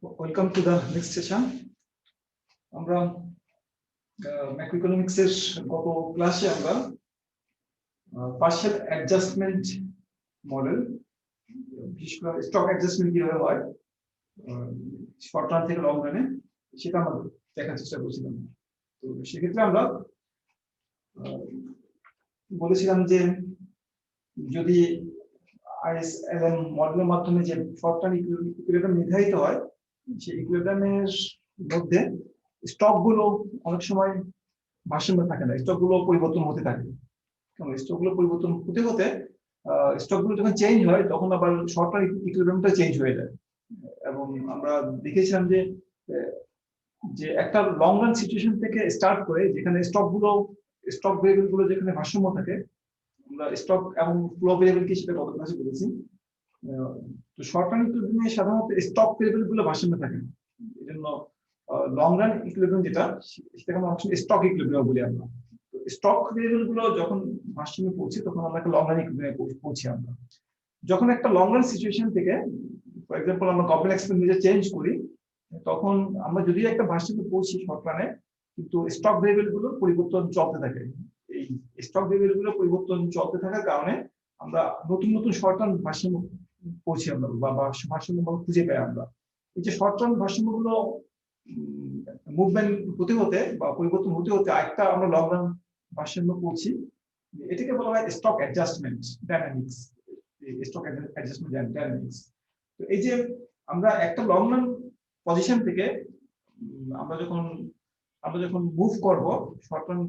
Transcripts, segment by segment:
Welcome to the next session. আমরা ম্যাক্রোইকোনমিক্স এর গত ক্লাসে আমরা পার্শিয়াল অ্যাডজাস্টমেন্ট মডেল, বিশেষ করে স্টক অ্যাডজাস্টমেন্ট কিভাবে হয় শর্ট টার্ম থেকে লং রানে, সেটা আমরা দেখার চেষ্টা করছিলাম। তো সেক্ষেত্রে আমরা বলেছিলাম যে যদি আইএসএলএম মডেলের মাধ্যমে যে শর্ট টার্ম ইকুইলিব্রিয়াম নির্ধারিত হয়, সেই ইকুইলিব্রিয়ামের মধ্যে স্টক গুলো অনেক সময় ভারসাম্য থাকে না, স্টক গুলো পরিবর্তন হতে থাকে। কারণ স্টক গুলো পরিবর্তন হতে হতে স্টক গুলো যখন চেঞ্জ হয় তখন আবার শর্ট টার্ম ইকুইলিব্রিয়ামটা চেঞ্জ হয়ে যায়। এবং আমরা দেখেছিলাম যে একটা লং রান সিচুয়েশন থেকে স্টার্ট করে যেখানে স্টক ভেরিয়েবল গুলো যেখানে ভারসাম্য থাকে, আমরা স্টক এবং ফ্লো ভেরিয়েবল কি সেটা গত ক্লাসে বলেছি। তো শর্ট রান ইকুইলিব্রিয়ামে সাধারণত স্টক ভেরিয়েবল গুলো ভারসাম্য থাকে না, এই জন্য লং রান ইকুইলিব্রিয়াম যেটা সেটাকে আমরা স্টক ইকুইলিব্রিয়াম বলি। আমরা স্টক ভেরিয়েবল গুলো যখন ভারসাম্যে পৌঁছে তখন আমরা একটা লং রান ইকুইলিব্রিয়ামে পৌঁছি। আমরা যখন একটা লং রান সিচুয়েশন থেকে ফর এক্সাম্পল আমরা কম্পলেক্স এক্সপেন্ডিচার চেঞ্জ করি, তখন আমরা যদি একটা ভারসাম্যে পৌঁছি শর্ট রানে, কিন্তু স্টক ভেরিয়েবল গুলো পরিবর্তন চলতে থাকে। এই স্টক ভেরিয়েবল গুলো পরিবর্তন চলতে থাকার কারণে আমরা নতুন নতুন শর্ট টার্ম ভারসাম্য পৌঁছি আমরা বা ভারসাম্য খুঁজে পাই। আমরা এই যে শর্ট টার্ম ভারসাম্য গুলো মুভমেন্ট হতে হতে বা পরিবর্তন হতে হতে একটা আমরা লং রান ভারসাম্য পৌঁছি, এটাকে বলা হয় stock adjustment dynamics. Stock adjustment dynamics. তো এই যে আমরা একটা লং রান পজিশন থেকে আমরা যখন মুভ করব শর্ট টার্ম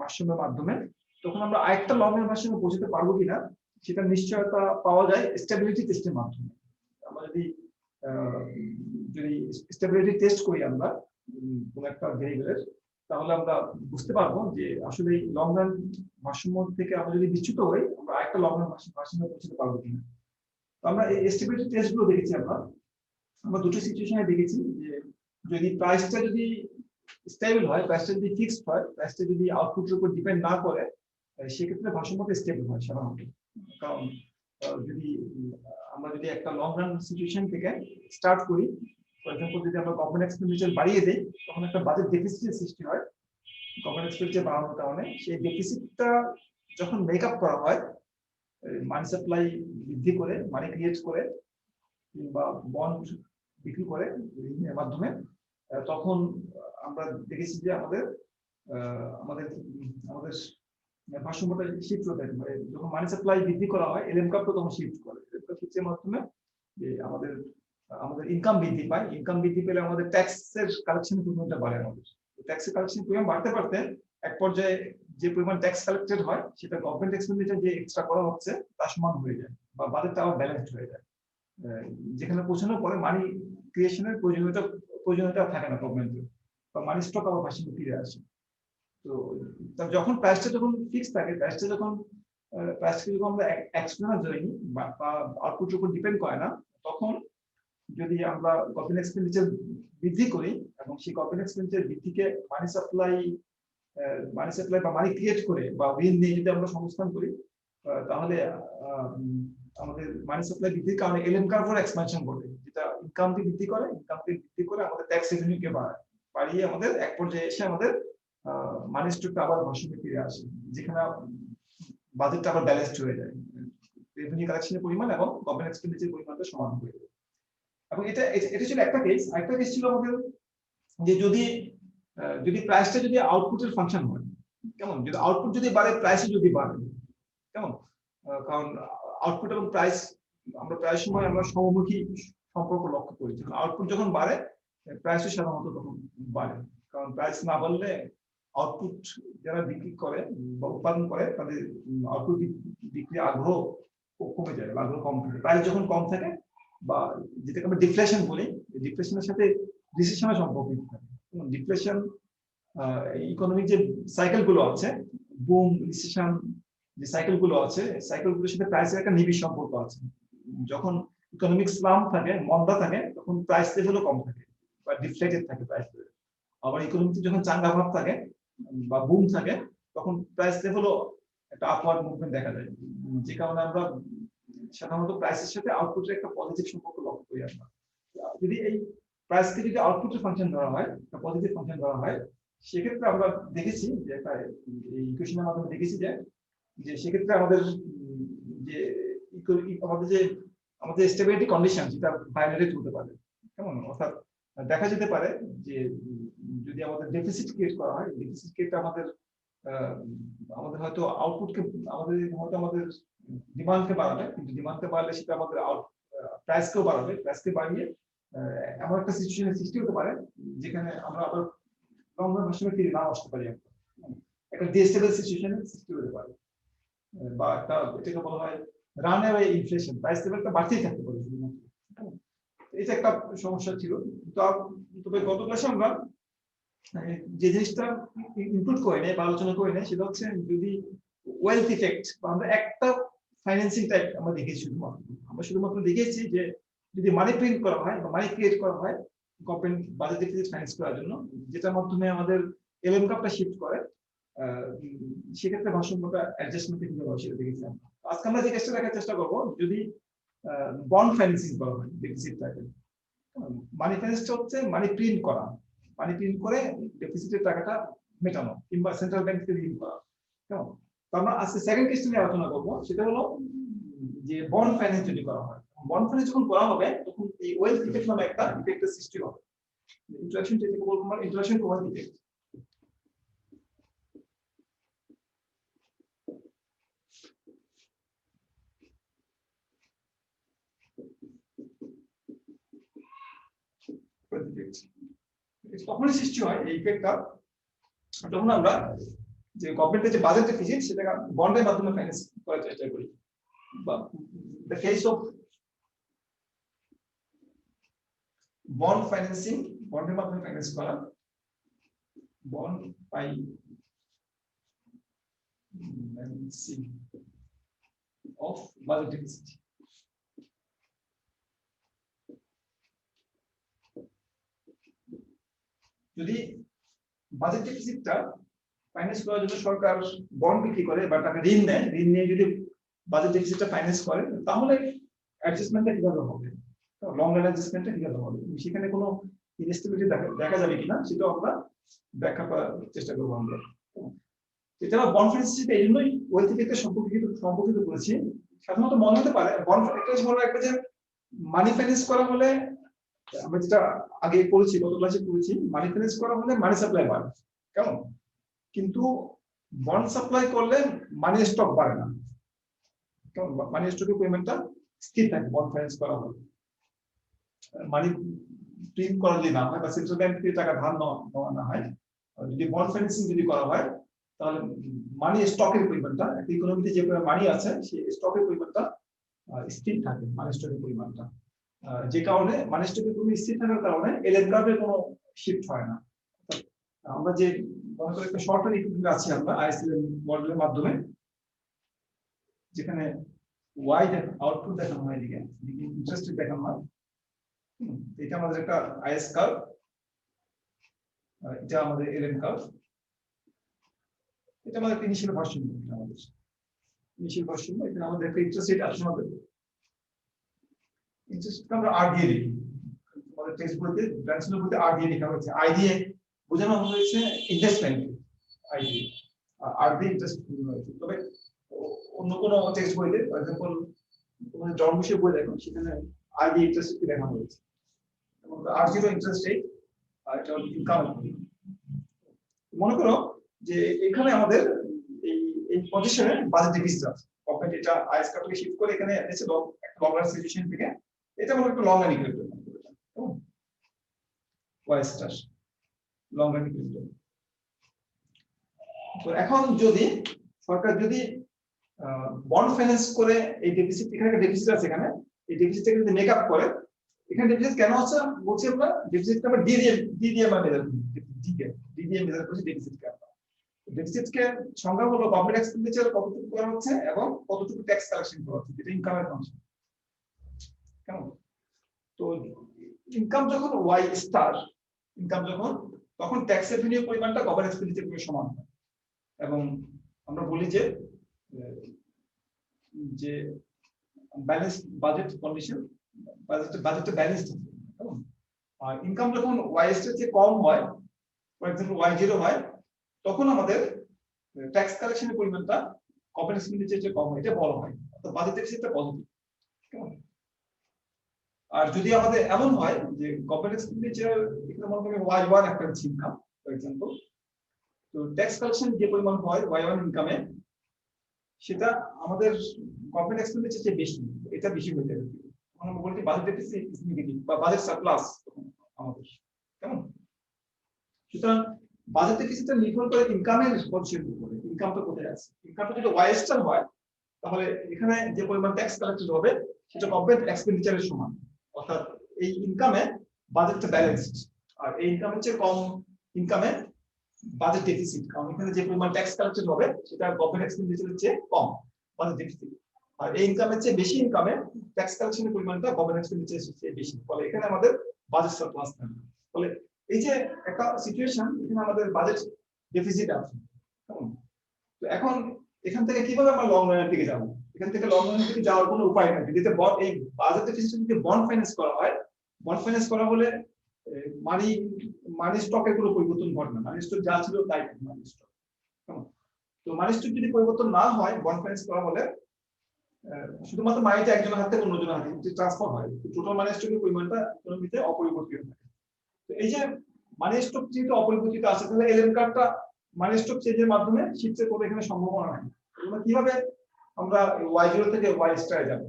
ভারসাম্যের মাধ্যমে, তখন আমরা আরেকটা লং রান ভারসাম্যে পৌঁছতে পারবো কিনা সেটা নিশ্চয়তা পাওয়া যায় স্টেবিলিটি টেস্টের মাধ্যমে। আমরা যদি স্টেবিলিটি টেস্ট করি আমরা কোন একটা ভেরিয়েবলের, তাহলে আমরা বুঝতে পারবো যে আসলে লং রান ভারসাম্য থেকে আমরা যদি বিচ্যুত হই আমরা আরেকটা লং রান ভারসাম্যে পৌঁছতে পারবো কিনা। তো আমরা এই স্টেবিলিটি টেস্ট গুলো দেখেছি। আমরা দুটো সিচুয়েশনে দেখেছি যে যদি প্রাইসটা যদি স্টেবল হয়, প্রাইসটা যদি ফিক্সড হয়, প্রাইসটা যদি আউটপুটের উপর ডিপেন্ড না করে, সেক্ষেত্রে ভারসাম্যটা স্টেবল হয় সাধারণত। কারণ আমরা যদি একটা লং রান সিচুয়েশন থেকে স্টার্ট করি, ফর এক্সাম্পল যদি আমরা গভর্নমেন্ট এক্সপেন্ডিচার বাড়িয়ে দেই, তখন একটা বাজেট ডেফিসিটের সৃষ্টি হয় গভর্নমেন্ট এক্সপেন্ডিচার বাড়ানোর কারণে। সেই ডেফিসিটটা যখন মেক আপ করা হয় মানি সাপ্লাই বৃদ্ধি করে, মানি ক্রিয়েট করে কিংবা বন্ড বিক্রি করে ঋণের মাধ্যমে, তখন আমরা দেখেছি যে আমাদের ভারসাম্যটা শিফট হতে থাকে। যখন মানি সাপ্লাই বৃদ্ধি করা হয় এলএম কাপ তখন শিফট করে। শিফটের মাধ্যমে যে আমাদের ইনকাম বৃদ্ধি পায়, ইনকাম বৃদ্ধি পেলে আমাদের ট্যাক্সের কালেকশন পরিমাণটা বাড়ে। আমাদের ট্যাক্সের কালেকশন পরিমাণ বাড়তে বাড়তে এক পর্যায়ে যে পরিমাণ ট্যাক্স কালেক্টেড হয় সেটা গভর্নমেন্ট এক্সপেন্ডিচার যে এক্সট্রা করা হচ্ছে তার সমান হয়ে যায় বা বাজেটটা আবার ব্যালেন্সড হয়ে যায়, যেখানে পৌঁছানোর পরে মানি ক্রিয়েশনের প্রয়োজনীয়তা থাকে না গভর্নমেন্টের, বা মানি স্টক আবার ভারসাম্যে ফিরে আসে। তো যখন প্রাইসটা যখন ফিক্স থাকে, প্রাইসকে যখন আমরা এক্সটার্নাল ধরে নিই বা আউটপুটের উপর ডিপেন্ড করে না, তখন যদি আমরা গভর্নমেন্ট এক্সপেন্ডিচার বৃদ্ধি করি এবং সেই গভর্নমেন্ট এক্সপেন্ডিচার বৃদ্ধিকে মানি সাপ্লাই বা মানি ক্রিয়েট করে বা ঋণ নিয়ে যদি আমরা সংস্থান করি, তাহলে আমাদের মানি সাপ্লাই বৃদ্ধির কারণে এলএম কার্ভের এক্সপানশন ঘটে, যেটা ইনকামকে বৃদ্ধি করে আমাদের ট্যাক্স রেভিনিউকে বাড়িয়ে আমাদের এক পর্যায়ে এসে আমাদের মানি স্টকটা আবার ভারসাম্যে ফিরে আসে, যেখানে বাজেটটা আবার ব্যালেন্সড হয়ে যায়, রেভিনিউ কালেকশনের পরিমাণ এবং গভর্নমেন্ট এক্সপেন্ডিচারের পরিমাণটা সমান হয়ে যায়। এবং এটা ছিল একটা কেস। আরেকটা কেস ছিল আমাদের যে যদি প্রাইসটা যদি আউটপুটের ফাংশন হয়, কেমন যদি আউটপুট যদি বাড়ে প্রাইসও যদি বাড়ে, কেমন, কারণ আউটপুট এবং প্রাইস আমরা প্রায় সময় আমরা সমমুখী সম্পর্ক লক্ষ্য করি। যখন আউটপুট যখন বাড়ে প্রাইসও সাধারণত তখন বাড়ে, কারণ প্রাইস না বাড়লে আউটপুট যারা বিক্রি করে বা উৎপাদন করে তাদের আউটপুট বিক্রির আগ্রহ কমে যায়, আগ্রহ কম থাকে। প্রাইস যখন কম থাকে বা যেটাকে আমরা ডিফ্লেশন বলি, ডিফ্লেশনের সাথে রিসেশনের সম্পর্ক থাকে। ডিফ্লেশন ইকোনমিক যে সাইকেল গুলো আছে, বুম রিসেশন যে সাইকেল গুলো আছে, সাইকেল গুলোর সাথে প্রাইসের একটা নিবিড় সম্পর্ক আছে। যখন ইকোনমিক স্লাম থাকে, মন্দা থাকে, তখন প্রাইস লেভেলও কম থাকে বা ডিফ্লেটেড থাকে প্রাইস লেভেল। আবার ইকোনমিতে যখন চাঙ্গা ভাব থাকে বা বুম থাকে, তখন প্রাইস লেভেলও একটা আপওয়ার্ড মুভমেন্ট দেখা যায়, যে কারণে আমরা সাধারণত প্রাইসের সাথে আউটপুটের একটা পজিটিভ সম্পর্ক লক্ষ্য করি। আমরা যদি এই প্রাইসকে যদি আউটপুটের ফাংশন ধরা হয় বা পজিটিভ ফাংশন ধরা হয়, সেক্ষেত্রে আমরা দেখেছি যে একটা এই ইকুয়েশনের মাধ্যমে দেখেছি যে যে সেক্ষেত্রে আমাদের যে আমাদের স্টেবিলিটি কন্ডিশন সেটা ভায়োলেট হতে পারে। কেমন? অর্থাৎ দেখা যেতে পারে যে যদি আমাদের ডেফিসিট ক্রিয়েট করা হয়, ডেফিসিট ক্রিয়েট আমাদের হয়তো আউটপুটকে আমাদের ডিমান্ডকে বাড়াবে, কিন্তু ডিমান্ডকে বাড়লে সেটা আমাদের প্রাইসকেও বাড়াবে, প্রাইসকে বাড়িয়ে এমন একটা সিচুয়েশনের সৃষ্টি হতে পারে যেখানে আমরা আবার লং রান হিসেবে ফিরে না আসতে পারি, একটা ডিস্টেবল সিচুয়েশনের সৃষ্টি হতে পারে, বা একটা এটাকে বলা হয় রানওয়ে ইনফ্লেশন, প্রাইস লেভেলটা বাড়তেই থাকতে পারে শুধুমাত্র। এটা একটা সমস্যা ছিল। তবে গত ক্লাসে আমরা যে জিনিসটা ইনক্লুড করে নেই বা আলোচনা করে নেই সেটা হচ্ছে যদি ওয়েলথ ইফেক্ট, আমরা একটা ফাইন্যান্সিং টাইপ আমরা দেখেছি, শুধুমাত্র দেখেছি যে যদি মানি প্রিন্ট করা হয় বা মানি ক্রিয়েট করা হয় গভর্নমেন্ট বাজেট ডেফিসিট ফাইন্যান্স করার জন্য, যেটার মাধ্যমে আমাদের এলএম কাপটা শিফট করে, সেক্ষেত্রে ভারসাম্যটা অ্যাডজাস্টমেন্ট কিভাবে হয় সেটা দেখেছি আমরা। আজকে আমরা যে কেসটা দেখার চেষ্টা করবো, যদি বন্ড ফাইন্যান্সিং করা হয় ডেফিসিটটাকে, মানি ফাইন্যান্সটা হচ্ছে মানি প্রিন্ট করা, মানি প্রিন্ট করে ডেফিসিটের টাকাটা মেটানো কিংবা সেন্ট্রাল ব্যাংক থেকে ঋণ করা। কেমন? তো আমরা আজকে সেকেন্ড কেসটা নিয়ে আলোচনা করবো, সেটা হলো যে বন্ড ফাইন্যান্স যদি করা হয়। বন্ড ফাইন্যান্স যখন করা হবে তখন এই ওয়েলথ ইফেক্ট নামে একটা ইফেক্টের সৃষ্টি হবে। ইন্টারাকশন যেটাকে বলবো আমরা ইন্টারাকশন ওয়েলথ ইফেক্ট। তখনই সৃষ্টি হয় এই ইফেক্টটা যখন আমরা যে গভর্নমেন্টের যে বাজেট ডেফিসিট সেটা বন্ডের মাধ্যমে ফাইন্যান্স করার চেষ্টা করি, বা the case of bond financing, বন্ডের মাধ্যমে ফাইন্যান্স করা, bond financing of budget deficit. যদি বাজেট ডেফিসিটটা ফাইন্যান্স করার জন্য সরকার বন্ড বিক্রি করে বা টাকা ঋণ নেয়, ঋণ নিয়ে যদি বাজেট ডেফিসিটটা ফাইন্যান্স করে, তাহলে অ্যাডজাস্টমেন্টটা কিভাবে হবে, লং রান অ্যাডজাস্টমেন্টটা কিভাবে হবে, সেখানে কোনো ইনস্টেবিলিটি দেখা যাবে কিনা সেটাও আমরা ব্যাখ্যা করার চেষ্টা করবো আমরা। এছাড়া বন্ড ফাইন্যান্সিং এই জন্যই ওয়েলথ ইফেক্টের সম্পর্কিত করেছি। সাধারণত মনে হতে পারে বন্ড একটা যে মানি ফাইন্যান্স করা হলে, আমরা যেটা আগে পড়েছি, গত ক্লাসে পড়েছি, মানি ফাইন্যান্স করা হলে মানি সাপ্লাই বাড়ে, কেমন? কিন্তু বন্ড সাপ্লাই করলে মানি স্টক বাড়ে না, কেমন? মানি স্টকের পেমেন্টটা স্থির থাকে বন্ড ফাইন্যান্স করা হলে। মানি প্রিন্ট করা যদি না হয় বা সেন্ট্রাল ব্যাংক থেকে টাকা ধার নেওয়া না হয়, যদি বন্ড ফাইন্যান্সিং যদি করা হয়, তাহলে মানি স্টকের পরিমাণটা, একটা ইকোনমিতে যে মানি আছে সেই স্টকের পরিমাণটা স্থির থাকে, মানি স্টকের পরিমাণটা, যে কারণে মানি স্টকের পরিমাণ স্থির থাকার কারণে এলএম গ্রাফের কোনো শিফট হয় না। আমরা যে মনে করি একটা শর্ট টার্ম ইকুইপমেন্ট আছে আমরা আইএসএল মডেলের মাধ্যমে, যেখানে ওয়াই আউটপুট দেখানো হয়, এদিকে ইন্টারেস্ট রেট দেখানো হয়, এটা আমাদের একটা আইএস কার্ভ, এটা আমাদের এলএম কার্ভ, এটা আমাদের ইনিশিয়াল ভার্সন, এখানে আমাদের একটা ইন্টারেস্ট রেট আছে, আমাদের ইন্টারেস্ট আমরা আর দিয়ে লিখি, আমাদের টেক্সট বইতে ব্রাঞ্চের বইতে আর দিয়ে লেখা হয়েছে, আই দিয়ে বোঝানো হয়েছে ইনভেস্টমেন্ট, আই দিয়ে আর দিয়ে ইন্টারেস্ট বোঝানো হয়েছে। তবে অন্য কোনো টেক্সট বইতে, ফর এক্সাম্পল তোমাদের জন্মবিষয় বই দেখো, সেখানে আই দিয়ে ইন্টারেস্ট দেখানো হয়েছে, এবং আর জিরো ইন্টারেস্ট রেট, আর এটা হলো ইনকাম। মনে করো যে এখানে আমাদের এই পজিশনে বাজেট ডেফিসিট আছে, গভর্নমেন্ট এটা আইএস কার্ভকে শিফট করে এখানে এনেছে একটা লং রান সিচুয়েশন থেকে, এটা মনে একটা long run equipment, Y star long run equipment. তো এখন যদি সরকার যদি বন্ড ফাইন্যান্স করে এই ডেফিসিট, এখানে একটা ডেফিসিট আছে, এখানে এই ডেফিসিটটাকে যদি মেকআপ করে, এখানে ডেফিসিট কেন আছে বলছি আমরা, ডেফিসিটটা আমরা ডি দিয়ে মেজার করি, ডি দিয়ে মেজার করছি ডেফিসিটকে। আমরা ডেফিসিটকে সংজ্ঞা হলো গভর্নমেন্ট এক্সপেন্ডিচার কতটুকু করা হচ্ছে এবং কতটুকু ট্যাক্স কালেকশন করা হচ্ছে, এটা ইনকামের ফাংশন, কেমন? তো ইনকাম যখন ওয়াই স্টার, ইনকাম যখন, তখন ট্যাক্স রেভিনিউ পরিমাণটা গভর্নমেন্ট এক্সপেন্ডিচারের সমান হয়, এবং আমরা বলি যে ব্যালেন্স বাজেট কন্ডিশন, বাজেটটা ব্যালেন্সড আছে, আর ইনকাম যখন ওয়াই এর চেয়ে কম হয়, ফর এক্সাম্পল ওয়াই জিরো হয়, তখন আমাদের ট্যাক্স কালেকশনের পরিমাণটা কর্পোরেট এক্সপেন্ডিচারের চেয়ে কম হয়, এটা বড় হয়, তো বাজেট ডেফিসিটটা পজিটিভ। আর যদি আমাদের এমন হয় যে কর্পোরেট এক্সপেন্ডিচার এখানে মনে করি ওয়াই ওয়ান একটা ইনকাম ফর এক্সাম্পল, তো ট্যাক্স কালেকশন যে পরিমাণ হয় ওয়াই ওয়ান ইনকামে, সেটা আমাদের কর্পোরেট এক্সপেন্ডিচার চেয়ে বেশি, এটা বেশি হয়ে যাবে, আমরা বলি বাজেট ডেফিসিট ইজ নেগেটিভ বা বাজেট সারপ্লাস আমাদের, কেমন? সুতরাং বাজেট ডেফিসিটটা নির্ভর করে ইনকামের পজিশনের উপরে, ইনকামটা কোথায় আছে। ইনকামটা যদি ওয়াই স্টার হয়, তাহলে এখানে যে পরিমাণ ট্যাক্স কালেক্টেড হবে সেটা কর্পোরেট এক্সপেন্ডিচারের সমান, অর্থাৎ এই ইনকামে বাজেটটা ব্যালেন্সড। আর এই ইনকামের চেয়ে কম ইনকামে বাজেট ডেফিসিট, কারণ এখানে যে পরিমাণ ট্যাক্স কালেক্টেড হবে সেটা কর্পোরেট এক্সপেন্ডিচারের চেয়ে কম, বাজেট ডেফিসিট। আর এই ইনকামের চেয়ে বেশি ইনকামে ট্যাক্স কালেকশনের পরিমাণটা কর্পোরেট এক্সপেন্ডিচারের চেয়ে বেশি, ফলে এখানে আমাদের বাজেট সারপ্লাস থাকবে। ফলে এই যে একটা সিচুয়েশন, এখানে আমাদের বাজেট ডেফিসিট আছে, কেমন? তো এখন এখান থেকে কিভাবে আমরা লং রানের দিকে যাব? এখান থেকে লং রানের দিকে যাওয়ার কোনো উপায় নেই। যদি এই বাজেট ডেফিসিট যদি বন্ড ফাইন্যান্স করা হয়, বন্ড ফাইন্যান্স করা হলে মানি মানি স্টকের কোনো পরিবর্তন ঘটে না, মানি স্টক যা ছিল তাই মানি স্টক। তো মানি স্টক যদি পরিবর্তন না হয় বন্ড ফাইন্যান্স করা হলে শুধুমাত্র মানিটা একজনের হাতে অন্যজনের হাতে ট্রান্সফার হয়, টোটাল মানি স্টকের পরিমাণটা ইকোনমিতে অপরিবর্তিত থাকে। তো এই যে মানি স্টক যেহেতু অপরিবর্তিত আছে, তাহলে এলএম কার্ডটা মানি স্টক চেঞ্জের মাধ্যমে শিফট করে এখানে সম্ভাবনা নাই। আমরা কিভাবে আমরা ওয়াই জিরো থেকে ওয়াই স্টারে যাব,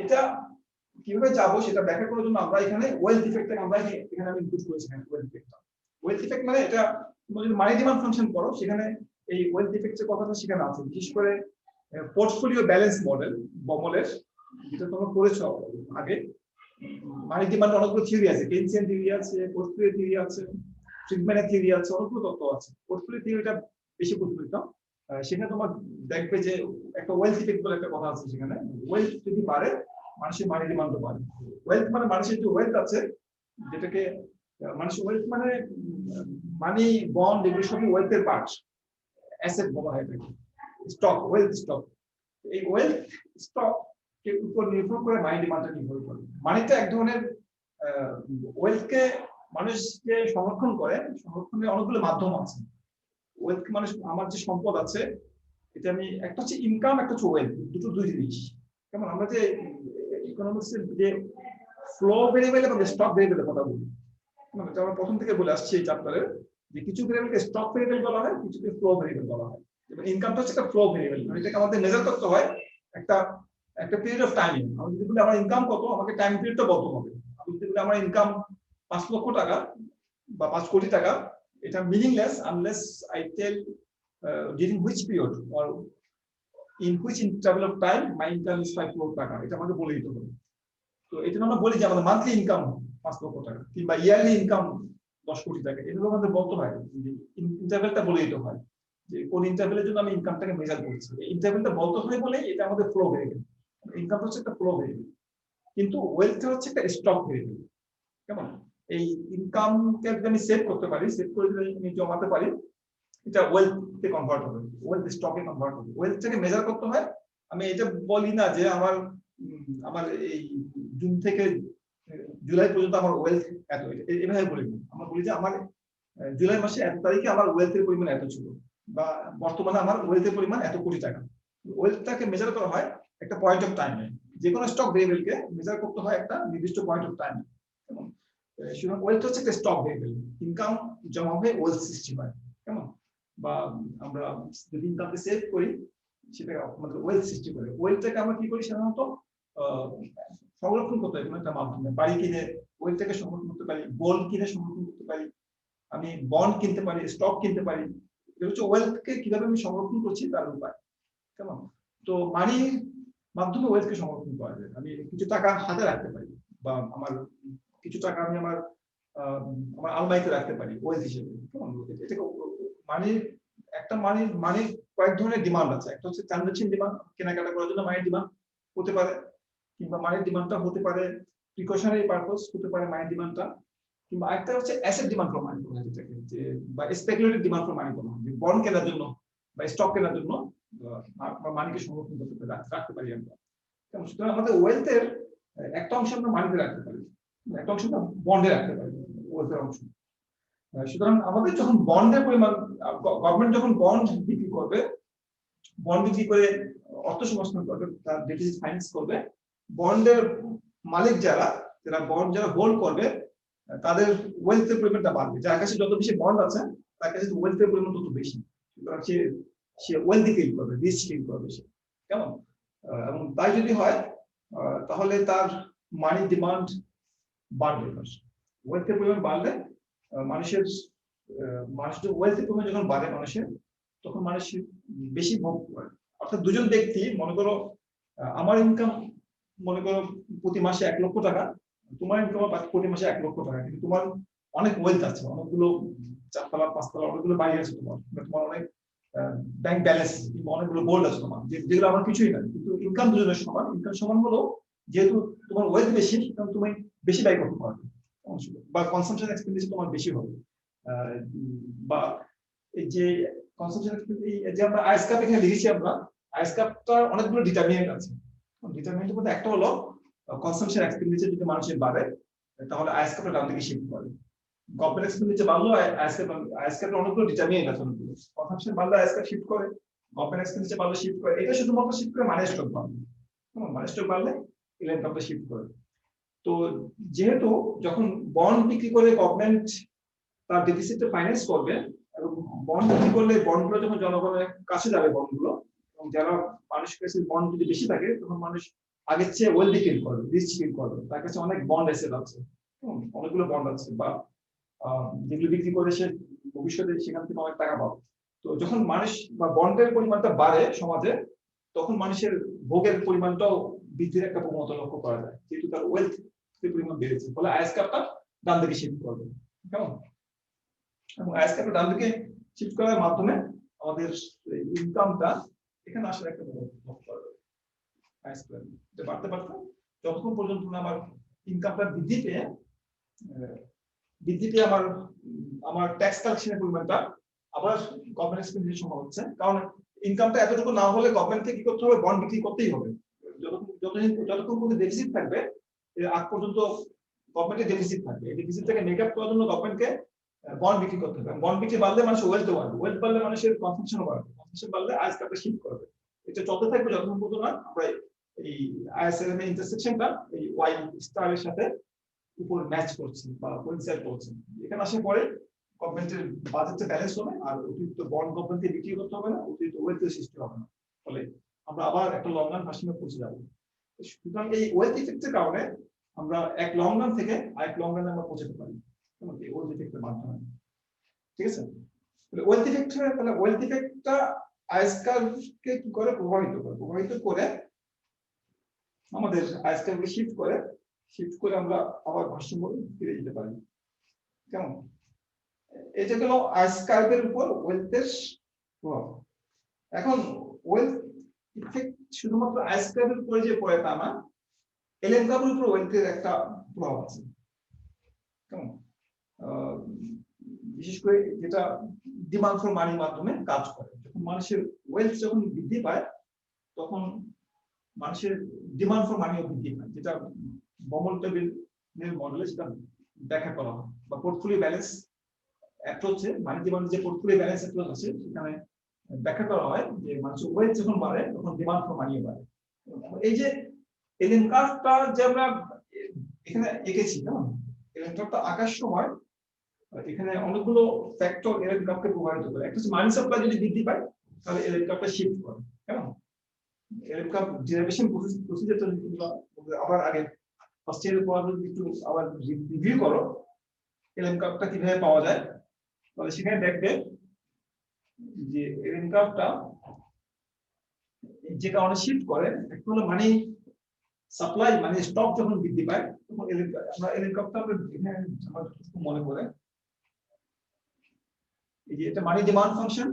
এটা কিভাবে যাব সেটা ব্যাখ্যা করার জন্য আমরা এখানে ওয়েলথ ইফেক্টটাকে আমরা এখানে আমি ইনক্লুড করেছি। ওয়েলথ ইফেক্ট, ওয়েলথ ইফেক্ট মানে এটা তুমি যদি মানি ডিমান্ড ফাংশন করো, সেখানে এই ওয়েলথ ইফেক্টের কথাটা সেখানে আছে। বিশেষ করে পোর্টফোলিও ব্যালেন্স মডেল বমলের, যেটা তোমরা করেছো আগে, মানি ডিমান্ড অনেকগুলো থিওরি আছে, কেনসিয়ান থিওরি আছে, পোর্টফোলিও থিওরি আছে, ট্রিটমেন্টের থিওরি আছে, অনেকগুলো তত্ত্ব আছে। পোর্টফোলিও থিওরিটা বেশি প্রচলিত। সেখানে তোমার দেখবে যে একটা ওয়েলথ ইফেক্ট বলে একটা কথা আছে, সেখানে ওয়েলথ যদি বাড়ে মানুষের মানি ডিমান্ডও বাড়ে। ওয়েলথ মানে মানুষের যে ওয়েলথ আছে, যেটাকে মানুষের ওয়েলথ মানে মানি বন্ড এগুলো সবই ওয়েলথের পার্ট, অ্যাসেট বলা হয় এটাকে, স্টক, ওয়েলথ স্টক। এই ওয়েলথ স্টক এর উপর নির্ভর করে মানি ডিমান্ডটা নির্ভর করে। মানিটা এক ধরনের ওয়েলথকে মানুষ যে সংরক্ষণ করে, সংরক্ষণের অনেকগুলো মাধ্যম আছে। ওয়েলথ মানুষ, আমার যে সম্পদ আছে এটা আমি, একটা হচ্ছে ইনকাম, একটা হচ্ছে ওয়েলথ, দুটো দুই জিনিস। যেমন আমরা যে ইকোনমিক্সের যে ফ্লো ভেরিয়েবল এবং স্টক ভেরিয়েবলের কথা বলি, মানে আমরা প্রথম থেকে বলে আসছি এই চ্যাপ্টারে, যে কিছু ভেরিয়েবলকে স্টক ভেরিয়েবল বলা হয়, কিছুকে ফ্লো ভেরিয়েবল বলা হয়। যেমন ইনকামটা হচ্ছে একটা ফ্লো ভেরিয়েবল, মানে এটাকে আমাদের মেজার করতে হয় একটা একটা পিরিয়ড অফ টাইমে। আমি যদি বলি আমার ইনকাম কত, আমাকে টাইম পিরিয়ডটা বলতে হবে। আমি যদি বলি আমার ইনকাম 5 লক্ষ টাকা বা 5 কোটি টাকা, এটা meaningless unless I tell during which period or in which interval of time my income is 5 লক্ষ টাকা, এটা আমাকে বলে দিতে হবে। তো এটা আমরা বলি যে আমাদের মান্থলি ইনকাম 5 লক্ষ টাকা কিংবা ইয়ারলি ইনকাম 10 কোটি টাকা, এটা আমাদের বলতে হয়, ইন্টারভ্যালটা বলে দিতে হয় যে কোন ইন্টারভ্যালের জন্য আমি ইনকামটাকে মেজার করছি। এই ইন্টারভ্যালটা বলতে হয় বলে এটা আমাদের ফ্লো ভেরিয়েবল। ইনকাম হচ্ছে একটা ফ্লো ভেরিয়েবল, কিন্তু ওয়েলথ হচ্ছে একটা স্টক ভেরিয়েবল। কেমন? এই ইনকামকে আমি সেভ করতে পারি, সেভ করে যদি আমি জমাতে পারি, এটা ওয়েলথে কনভার্ট হবে, ওয়েলথ স্টকে কনভার্ট হবে। ওয়েলথটাকে মেজার করতে হয়। আমি এটা বলি না যে আমার আমার এই জুন থেকে জুলাই পর্যন্ত আমার ওয়েলথ এত, এভাবে বলি না। আমরা বলি যে আমার জুলাই মাসে এত তারিখে আমার ওয়েলথের পরিমাণ এত ছিল, বা বর্তমানে আমার ওয়েলথের পরিমাণ এত কোটি টাকা। ওয়েলথটাকে মেজার করা হয় একটা পয়েন্ট অফ টাইমে। যে কোনো স্টক ভেরিয়েবলকে মেজার করতে হয় একটা নির্দিষ্ট পয়েন্ট অফ টাইমে। সুতরাং ওয়েলথ হচ্ছে একটা স্টক ভেরিয়েবল, ইনকাম জমা হয়ে ওয়েলথ সৃষ্টি হয়। কেমন? বা আমরা যদি ইনকামকে সেভ করি, সেটা আমাদের ওয়েলথ সৃষ্টি করে। ওয়েলথটাকে আমরা কি করি সাধারণত সংরক্ষণ করতে হয় কোনো একটা মাধ্যমে। বাড়ি কিনে ওয়েলথটাকে সংরক্ষণ করতে পারি, গোল্ড কিনে সংরক্ষণ করতে পারি, আমি বন্ড কিনতে পারি, স্টক কিনতে পারি। এটা হচ্ছে ওয়েলথকে কিভাবে আমি সংরক্ষণ করছি তার উপায়। কেমন? তো মানির মাধ্যমে ওয়েলথকে সংরক্ষণ করা যায়। আমি কিছু টাকা হাতে রাখতে পারি, বা আমার কিছু টাকা আমি আমার আলমারিতে রাখতে পারি ওয়েলথ হিসেবে। কেমন? এটাকে মানির একটা মানির কয়েক ধরনের ডিমান্ড আছে। একটা হচ্ছে ট্রানজাকশন ডিমান্ড, কেনাকাটা করার জন্য মানির ডিমান্ড হতে পারে, কিংবা মানির ডিমান্ডটা হতে পারে প্রিকশনারি পারপাস, হতে পারে মানির ডিমান্ডটা, কিংবা একটা হচ্ছে অ্যাসেট ডিমান্ড ফর মানি বলা হয়, যেটাকে যে বা স্পেকুলেটিভ ডিমান্ড ফর মানি বলা হয়, যে বন্ড কেনার জন্য বা স্টক কেনার জন্য মানিকে সংরক্ষণ করতে রাখতে পারি আমরা। সুতরাং আমাদের ওয়েলথের একটা অংশ আমরা মানিতে রাখতে পারি, একটা অংশ আমরা বন্ডে রাখতে পারি। ওয়েলথের অংশ। সুতরাং আমাদের যখন বন্ডের পরিমাণ, গভর্নমেন্ট যখন বন্ড বিক্রি করবে, বন্ড বিক্রি করে অর্থ সংস্থান করবে, তার ডেফিসিট ফাইন্যান্স করবে, বন্ডের মালিক যারা বন্ড যারা হোল্ড করবে, তাদের ওয়েলথের পরিমাণটা বাড়বে। যার কাছে যত বেশি বন্ড আছে তার কাছে ওয়েলথের পরিমাণ তত বেশি। সুতরাং সে ওয়েলথি ফিল করবে, রিচ ফিল করবে সে, কেমন? এবং তাই যদি হয় তাহলে তার মানি ডিমান্ড বাড়বে। ওয়েলথের পরিমাণ বাড়লে মানুষের ওয়েলথের পরিমাণ যখন বাড়ে মানুষের, তখন মানুষ বেশি ভোগ করে। অর্থাৎ দুজন ব্যক্তি, মনে করো আমার ইনকাম মনে করো প্রতি মাসে 1 লক্ষ টাকা, তোমার ইনকাম প্রতি মাসে 1 লক্ষ টাকা, কিন্তু তোমার অনেক ওয়েলথ আছে, অনেকগুলো 4 তলা 5 তলা অনেকগুলো বাড়ি আছে, তোমার অনেক ব্যাংক ব্যালেন্স, অনেকগুলো গোল্ড আছে তোমার, যেগুলো আমার কিছুই নাই, কিন্তু ইনকাম দুজনের সমান। ইনকাম সমান হলো যেহেতু তোমার ওয়েলথ বেশি, সুতরাং তুমি বেশি ব্যয় করতে পারবে, বা কনসাম্পশন এক্সপেন্ডিচার তোমার বেশি হবে। বা এই যে কনসাম্পশন এক্সপেন্ডিচার, যে আমরা আইস কাপ এখানে লিখেছি, আমরা আইস কাপটার অনেকগুলো ডিটারমিনেন্ট আছে। ডিটারমিনেন্টের মধ্যে একটা হলো কনসাম্পশন এক্সপেন্ডিচার যদি মানুষের বাড়ে, তাহলে আইস কাপটা ডান দিকে শিফট করে। গভর্নমেন্ট এক্সপেন্ডিচার বাড়লো, আইস কাপের অনেকগুলো ডিটারমিনেন্ট আছে, অনেকগুলো। কনসাম্পশন বাড়লে আইস কাপ শিফট করে, গভর্নমেন্ট এক্সপেন্ডিচার বাড়লে শিফট করে। এটা শুধুমাত্র শিফট করে মানি স্টক বাড়লে, মানি স্টক বাড়লে ইলেন কাপটা শিফট করে। তো যেহেতু যখন বন্ড বিক্রি করে গভর্নমেন্ট তার ডেফিসিটটা ফাইন্যান্স করবে, এবং বন্ড বিক্রি করলে বন্ডগুলো যখন জনগণের কাছে যাবে, বন্ডগুলো, এবং যারা মানুষের কাছে বন্ড যদি বেশি থাকে, তখন মানুষ আগের চেয়ে ওয়েলদি ফিল করবে, রিচ ফিল করবে, তার কাছে অনেক বন্ড এসেট আছে, অনেকগুলো বন্ড আছে, বা যেগুলো বিক্রি করে সে ভবিষ্যতে সেখান থেকে অনেক টাকা পাবে। তো যখন মানুষ বা বন্ডের পরিমাণটা বাড়ে সমাজে, তখন মানুষের ভোগের পরিমাণটাও বৃদ্ধির একটা প্রবণতা লক্ষ্য করা যায়, যেহেতু তার ওয়েলথ পরিমাণ বেড়েছে, ফলে আইস কাপটা ডান দিকে শিফট করবে, কেমন? এবং আইস কাপটা ডান দিকে শিফট করার মাধ্যমে আমাদের ইনকামটা এখানে আসার একটা লক্ষ্য করা যাবে। আইস কাপ বাড়তে বাড়তে যতক্ষণ পর্যন্ত না আমার ইনকামটা বৃদ্ধি পেয়ে আমার ট্যাক্স কালেকশনের পরিমাণটা আবার গভর্নমেন্ট এক্সপেন্ডিচার সম্ভব হচ্ছে। কারণ ইনকামটা এতটুকু না হলে গভর্নমেন্টকে কি করতে হবে? বন্ড বিক্রি করতেই হবে। যতক্ষণ পর্যন্ত ডেফিসিট থাকবে, আগ পর্যন্ত গভর্নমেন্টের ডেফিসিট থাকবে। এই ডেফিসিটটাকে মেক আপ করার জন্য গভর্নমেন্টকে বন্ড বিক্রি করতে হবে। বন্ড বিক্রি বাড়লে মানুষের ওয়েলথ বাড়বে, ওয়েলথ বাড়লে মানুষের কনসাম্পশনও বাড়বে, কনসাম্পশন বাড়লে আইস কাপটা শিফট করবে। এটা চলতে থাকবে যতক্ষণ পর্যন্ত না আমরা এই আইএসএল এর ইন্টারসেকশনটা এই ওয়াই স্টার এর সাথে উপর ম্যাচ করছে বা কোইনসাইড করছে। এখানে আসার পরে গভর্নমেন্টের বাজেটটা ব্যালেন্স হবে, আর অতিরিক্ত বন্ড গভর্নমেন্টকে বিক্রি করতে হবে না, অতিরিক্ত ওয়েলথের সৃষ্টি হবে না, ফলে আমরা আবার একটা লং রান ভার্সনে পৌঁছে যাবো। সুতরাং এই ওয়েলথ ইফেক্টের কারণে আমরা এক লং রান থেকে আরেক লং রানে আমরা পৌঁছাতে পারি, এই ওয়েলথ ইফেক্টের মাধ্যমে। ঠিক আছে? তাহলে ওয়েলথ ইফেক্টটা আইস কার্ভকে কি করে? প্রভাবিত করে আমাদের আইস কার্ভকে শিফট করে আমরা আবার ভারসাম্য ফিরে যেতে পারি, কেমন? এটা গেল আইস কার্ভের উপর ওয়েলথের প্রভাব। এখন ওয়েলথ ইফেক্ট শুধুমাত্র আইস কার্ভের উপরে যে পড়ে তা না, এলএন কার্ভের উপর ওয়েলথের একটা প্রভাব আছে, কেমন? বিশেষ করে যেটা ডিমান্ড ফর মানির মাধ্যমে কাজ করে। যখন মানুষের ওয়েলথ যখন বৃদ্ধি পায়, তখন মানুষের ডিমান্ড ফর মানিও বৃদ্ধি পায়, যেটা বমন টেবিলের মডেলে সেটা ব্যাখ্যা করা হয়, বা পোর্টফোলিও ব্যালেন্স অ্যাপ্রোচে, মানি ডিমান্ড যে পোর্টফোলিও ব্যালেন্স অ্যাপ্রোচ আছে, সেখানে ব্যাখ্যা করা হয় যে মানুষের ওয়েলথ যখন বাড়ে, তখন ডিমান্ড ফর মানিও বাড়ে। এই যে এলএন কার্ভটা যে আমরা এখানে এঁকেছি, কেমন? এলএন কার্ভটা আঁকার সময় এখানে অনেকগুলো ফ্যাক্টর এলএন কার্ভকে প্রভাবিত করে। একটা হচ্ছে মানি সাপ্লাই যদি বৃদ্ধি পায়, তাহলে এলএন কার্ভটা শিফট করে, কেমন? এলএন কার্ভ ডেরিভেশন প্রসিজারটা আবার আগে ফার্স্ট ইয়ারের পর যদি একটু আবার রিভিউ করো এলএন কার্ভটা কিভাবে পাওয়া যায়, তাহলে সেখানে দেখবে যে এলএন কার্ভটা যে কারণে শিফট করে, একটা হলো মানি সাপ্লাই, মানে স্টক যখন বৃদ্ধি পায়, তখন আমরা এলএন কার্ভটা আমরা এখানে আমার যতটুকু মনে পড়ে, এই যে এটা মানি ডিমান্ড ফাংশন,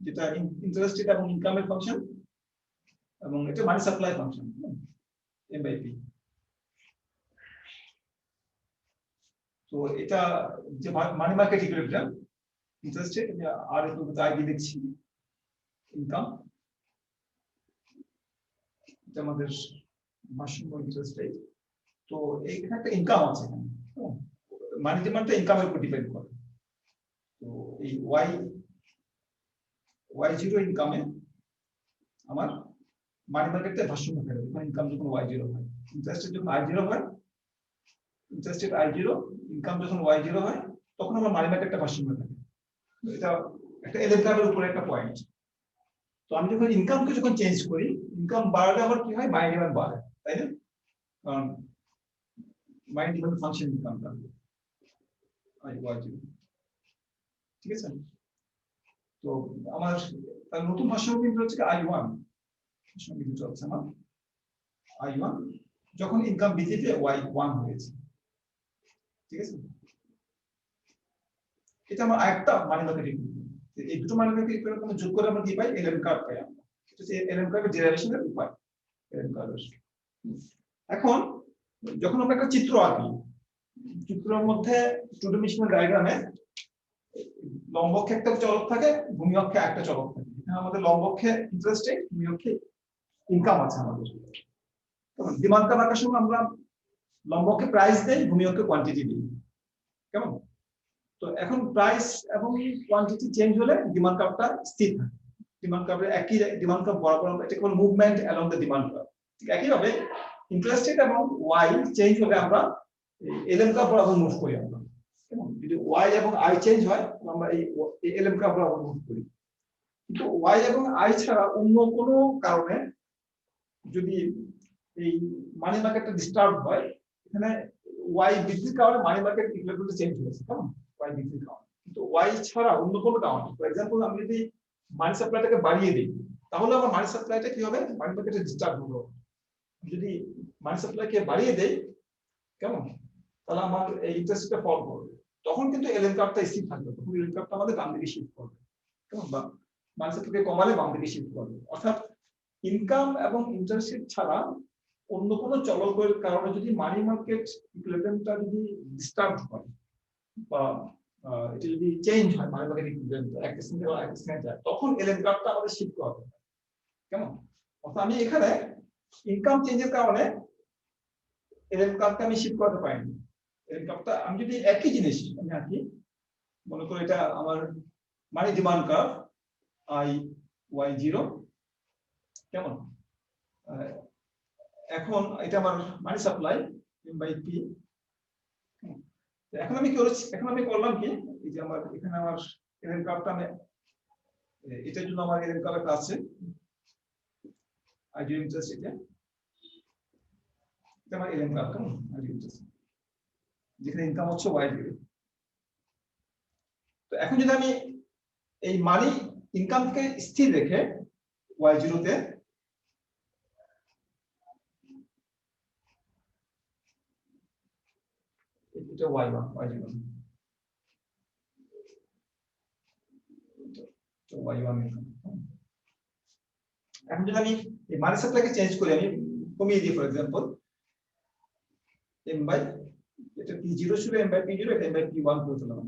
যেটা ইন্টারেস্ট রেট এবং ইনকামের ফাংশন, এবং এটা মানি সাপ্লাই ফাংশন, এম/পি। তো এটা যে money market equilibrium, interest rate আর একটু আই দিয়ে দেখছি, ইনকাম, এটা আমাদের ভারসাম্য ইন্টারেস্ট রেট। তো এখানে একটা ইনকাম আছে, মানি ডিমান্ডটা ইনকামের উপর ডিপেন্ড করে। তো এই y0 ইনকামে আমার মানি মার্কেটে ভারসাম্য থাকে, যখন ইনকাম যখন y0 হয়, ইন্টারেস্ট যখন i0 হয়, ইন্টারেস্ট i0, ইনকাম যখন y0 হয়, তখন আমার মানি মার্কেটটা ভারসাম্য থাকে। এটা একটা এলএম কার্ভের উপরে একটা পয়েন্ট। তো আমি যখন ইনকামকে যখন চেঞ্জ করি, ইনকাম বাড়লে আমার কি হয়, মানি ডিমান্ড বাড়ে, তাই না? কারণ মানি ডিমান্ড ফাংশন ইনকামটা y0, ঠিক আছে? তো আমার নতুন ভারসাম্য বিন্দু হচ্ছে i1, ভারসাম্য বিন্দু চলছে আমার i1 যখন ইনকাম বৃদ্ধিতে y1 হয়েছে, ঠিক আছে? এটা আমার আরেকটা মানি মার্কেট ইকুইভ্যালেন্ট। এই দুটো মানি মার্কেট ইকুইভ্যালেন্ট যোগ করে আমরা কি পাই, এলএম কার্ভ পাই আমরা। এটা হচ্ছে এলএম কার্ভের ডেরিভেশনের উপায়, এলএম কার্ভের। এখন যখন আমরা একটা চিত্র আঁকি, চিত্রের মধ্যে টু ডাইমেনশনাল ডায়াগ্রামে লম্ব অক্ষে একটা চলক থাকে, ভূমি অক্ষে একটা চলক থাকে। এখানে আমাদের লম্ব অক্ষে ইন্টারেস্ট রেট, ভূমি অক্ষে ইনকাম আছে আমাদের। তখন ডিমান্ড কার্ভ আঁকার সময় আমরা লম্ব অক্ষে প্রাইস দেই, ভূমি অক্ষে কোয়ান্টিটি দিই, কেমন? তো এখন প্রাইস এবং কোয়ান্টিটি চেঞ্জ হলে ডিমান্ড কার্ভটা স্থির থাকে। ডিমান্ড কার্ভের একই ডিমান্ড কার্ভ বরাবর, এটা কেবল movement along the demand curve. ঠিক একইভাবে ইন্টারেস্ট রেট এবং ওয়াই চেঞ্জ হলে আমরা এলএম কার্ভ বরাবর মুভ করি আমরা, কেমন? যদি ওয়াই এবং আই চেঞ্জ হয়, আমরা এই এলএম কার্ভ বরাবর মুভ করি। কিন্তু ওয়াই এবং আই ছাড়া অন্য কোনো কারণে যদি এই মানি মার্কেটটা ডিস্টার্ব হয়, এখানে ওয়াই বৃদ্ধির কারণে মানি মার্কেট ইকুইভ্যালেন্ট চেঞ্জ হয়েছে, কেমন? ওয়াই বৃদ্ধির কারণে। কিন্তু ওয়াই ছাড়া অন্য কোনো কারণে, ফর এক্সাম্পল আমি যদি মানি সাপ্লাইটাকে বাড়িয়ে দিই, তাহলে আমার মানি সাপ্লাইটা কি হবে, মানি মার্কেটে ডিস্টার্ব হলো। যদি মানি সাপ্লাইকে বাড়িয়ে দেই, কেমন, তাহলে আমার এই ইন্টারেস্টটা ফল করবে। তখন কিন্তু এলএম কার্ভটা স্থির থাকবে, তখন এলএম কার্ভটা আমাদের বাম দিকে শিফট করবে, কেমন? বা মানি সাপ্লাইকে কমালে বাম দিকে শিফট করবে। অর্থাৎ ইনকাম এবং ইন্টারেস্ট ছাড়া অন্য কোনো চলকের কারণে যদি মানি মার্কেট ইকুইভ্যালেন্টটা যদি ডিস্টার্ব হয় বা এটা যদি চেঞ্জ হয়, মানি মার্কেট ইকুইভ্যালেন্ট এক স্থান থেকে আরেক স্থানে যায়, তখন এলএম কার্ভটা আমাদের শিফট করতে হবে, কেমন? অর্থাৎ আমি এখানে ইনকাম চেঞ্জের কারণে এলএম কার্ভটা আমি শিফট করতে পারিনি। এলএম কার্ভটা আমি যদি একই জিনিস আমি আঁকি, মনে করি এটা আমার মানি ডিমান্ড কার্ভ y0, কেমন? এখন এটা আমার মানি সাপ্লাই m/p। এখন আমি করলাম কি, এই যে আমার এখানে আমার এলএম কার্ভটা আমি এটার জন্য আমার এলএম কার্ভ একটা আছে, আইডিয়াল ইন্টারেস্ট, এটা আমার এলএম কার্ভ, কেমন? আইডিয়াল ইন্টারেস্ট যেখানে ইনকাম হচ্ছে y0। তো এখন যদি আমি এই মানি ইনকামকে স্থির রেখে y0 তে এটা y1 y0 তো y1 এখন যদি আমি এই মানি সাপ্লাইকে চেঞ্জ করি, আমি কমিয়ে দিই, ফর এক্সাম্পল m বাই এটা p0 ছিল, m/p0, এটা m/p1 করে দিলাম।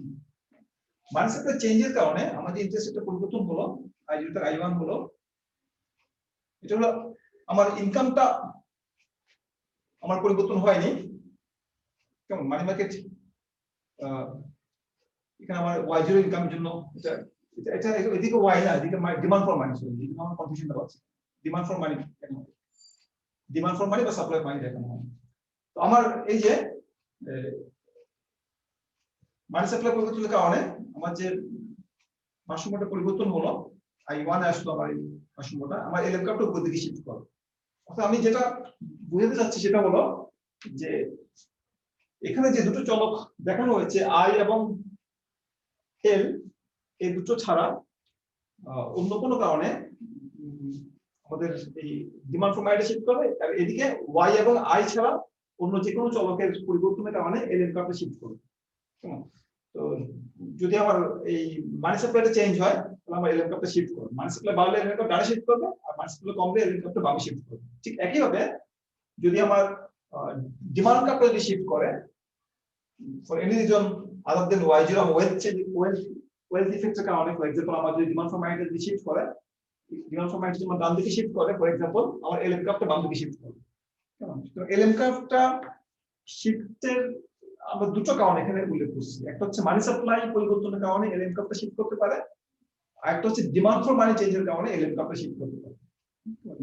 মানি সাপ্লাই চেঞ্জের কারণে আমাদের ইন্টারেস্ট রেটটা পরিবর্তন হলো, i0 থেকে i1 হলো। এটা হলো আমার ইনকামটা আমার পরিবর্তন হয়নি, কেমন? মানি মার্কেট এখানে আমার y0 ইনকামের জন্য এটা এটা এদিকে y না, এদিকে ডিমান্ড ফর মানি, এদিকে আমার কনফিউশনটা হচ্ছে। Demand for money, demand for money বা সাপ্লাই মানি দেখানো হয়। তো আমার এই যে মানি সাপ্লাই পরিবর্তনের কারণে আমার যে ভারসাম্যটা পরিবর্তন হলো, i1 আসলো আমার এই ভারসাম্যটা, আমার এলএম কার্ভটা উপর দিকে শিফট করবে। অর্থাৎ আমি যেটা বুঝাতে চাচ্ছি সেটা হলো যে এখানে যে দুটো চলক দেখানো হয়েছে i এবং l, এই দুটো ছাড়া অন্য কোনো কারণে আমাদের এই ডিমান্ড ফর মানিটা শিফট করবে, আর এদিকে y এবং i ছাড়া অন্য যে কোনো চলকের পরিবর্তনের কারণে এলএম কার্ভটা শিফট করবে, কেমন? তো যদি আমার এই মানি সাপ্লাইটা চেঞ্জ হয়, তাহলে আমার এলএম কার্ভটা শিফট করবে। মানি সাপ্লাই বাড়লে এলএম কার্ভ ডানে শিফট করবে, আর মানি সাপ্লাই কমলে এলএম কার্ভটা বামে শিফট করবে। ঠিক একইভাবে যদি আমার ডিমান্ড কার্ভটা যদি শিফট করে for any reason other than y0, wealth ইফেক্টের কারণে, ফর এক্সাম্পল আমার যদি ডিমান্ড ফর মানিটা যদি শিফট করে, ডিমান্ড ফর মানিটা যদি ডান দিকে শিফট করে, ফর এক্সাম্পল আমার এলএম কার্ভটা বাম দিকে শিফট করবে, কেমন? তো এলএম কার্ভটা শিফটের আমরা দুটো কারণ এখানে উল্লেখ করছি, একটা হচ্ছে মানি সাপ্লাই পরিবর্তনের কারণে এলএম কাপটা শিফট করতে পারে, আর একটা হচ্ছে ডিমান্ড ফর মানি চেঞ্জের কারণে এলএম কাপটা শিফট করতে পারে।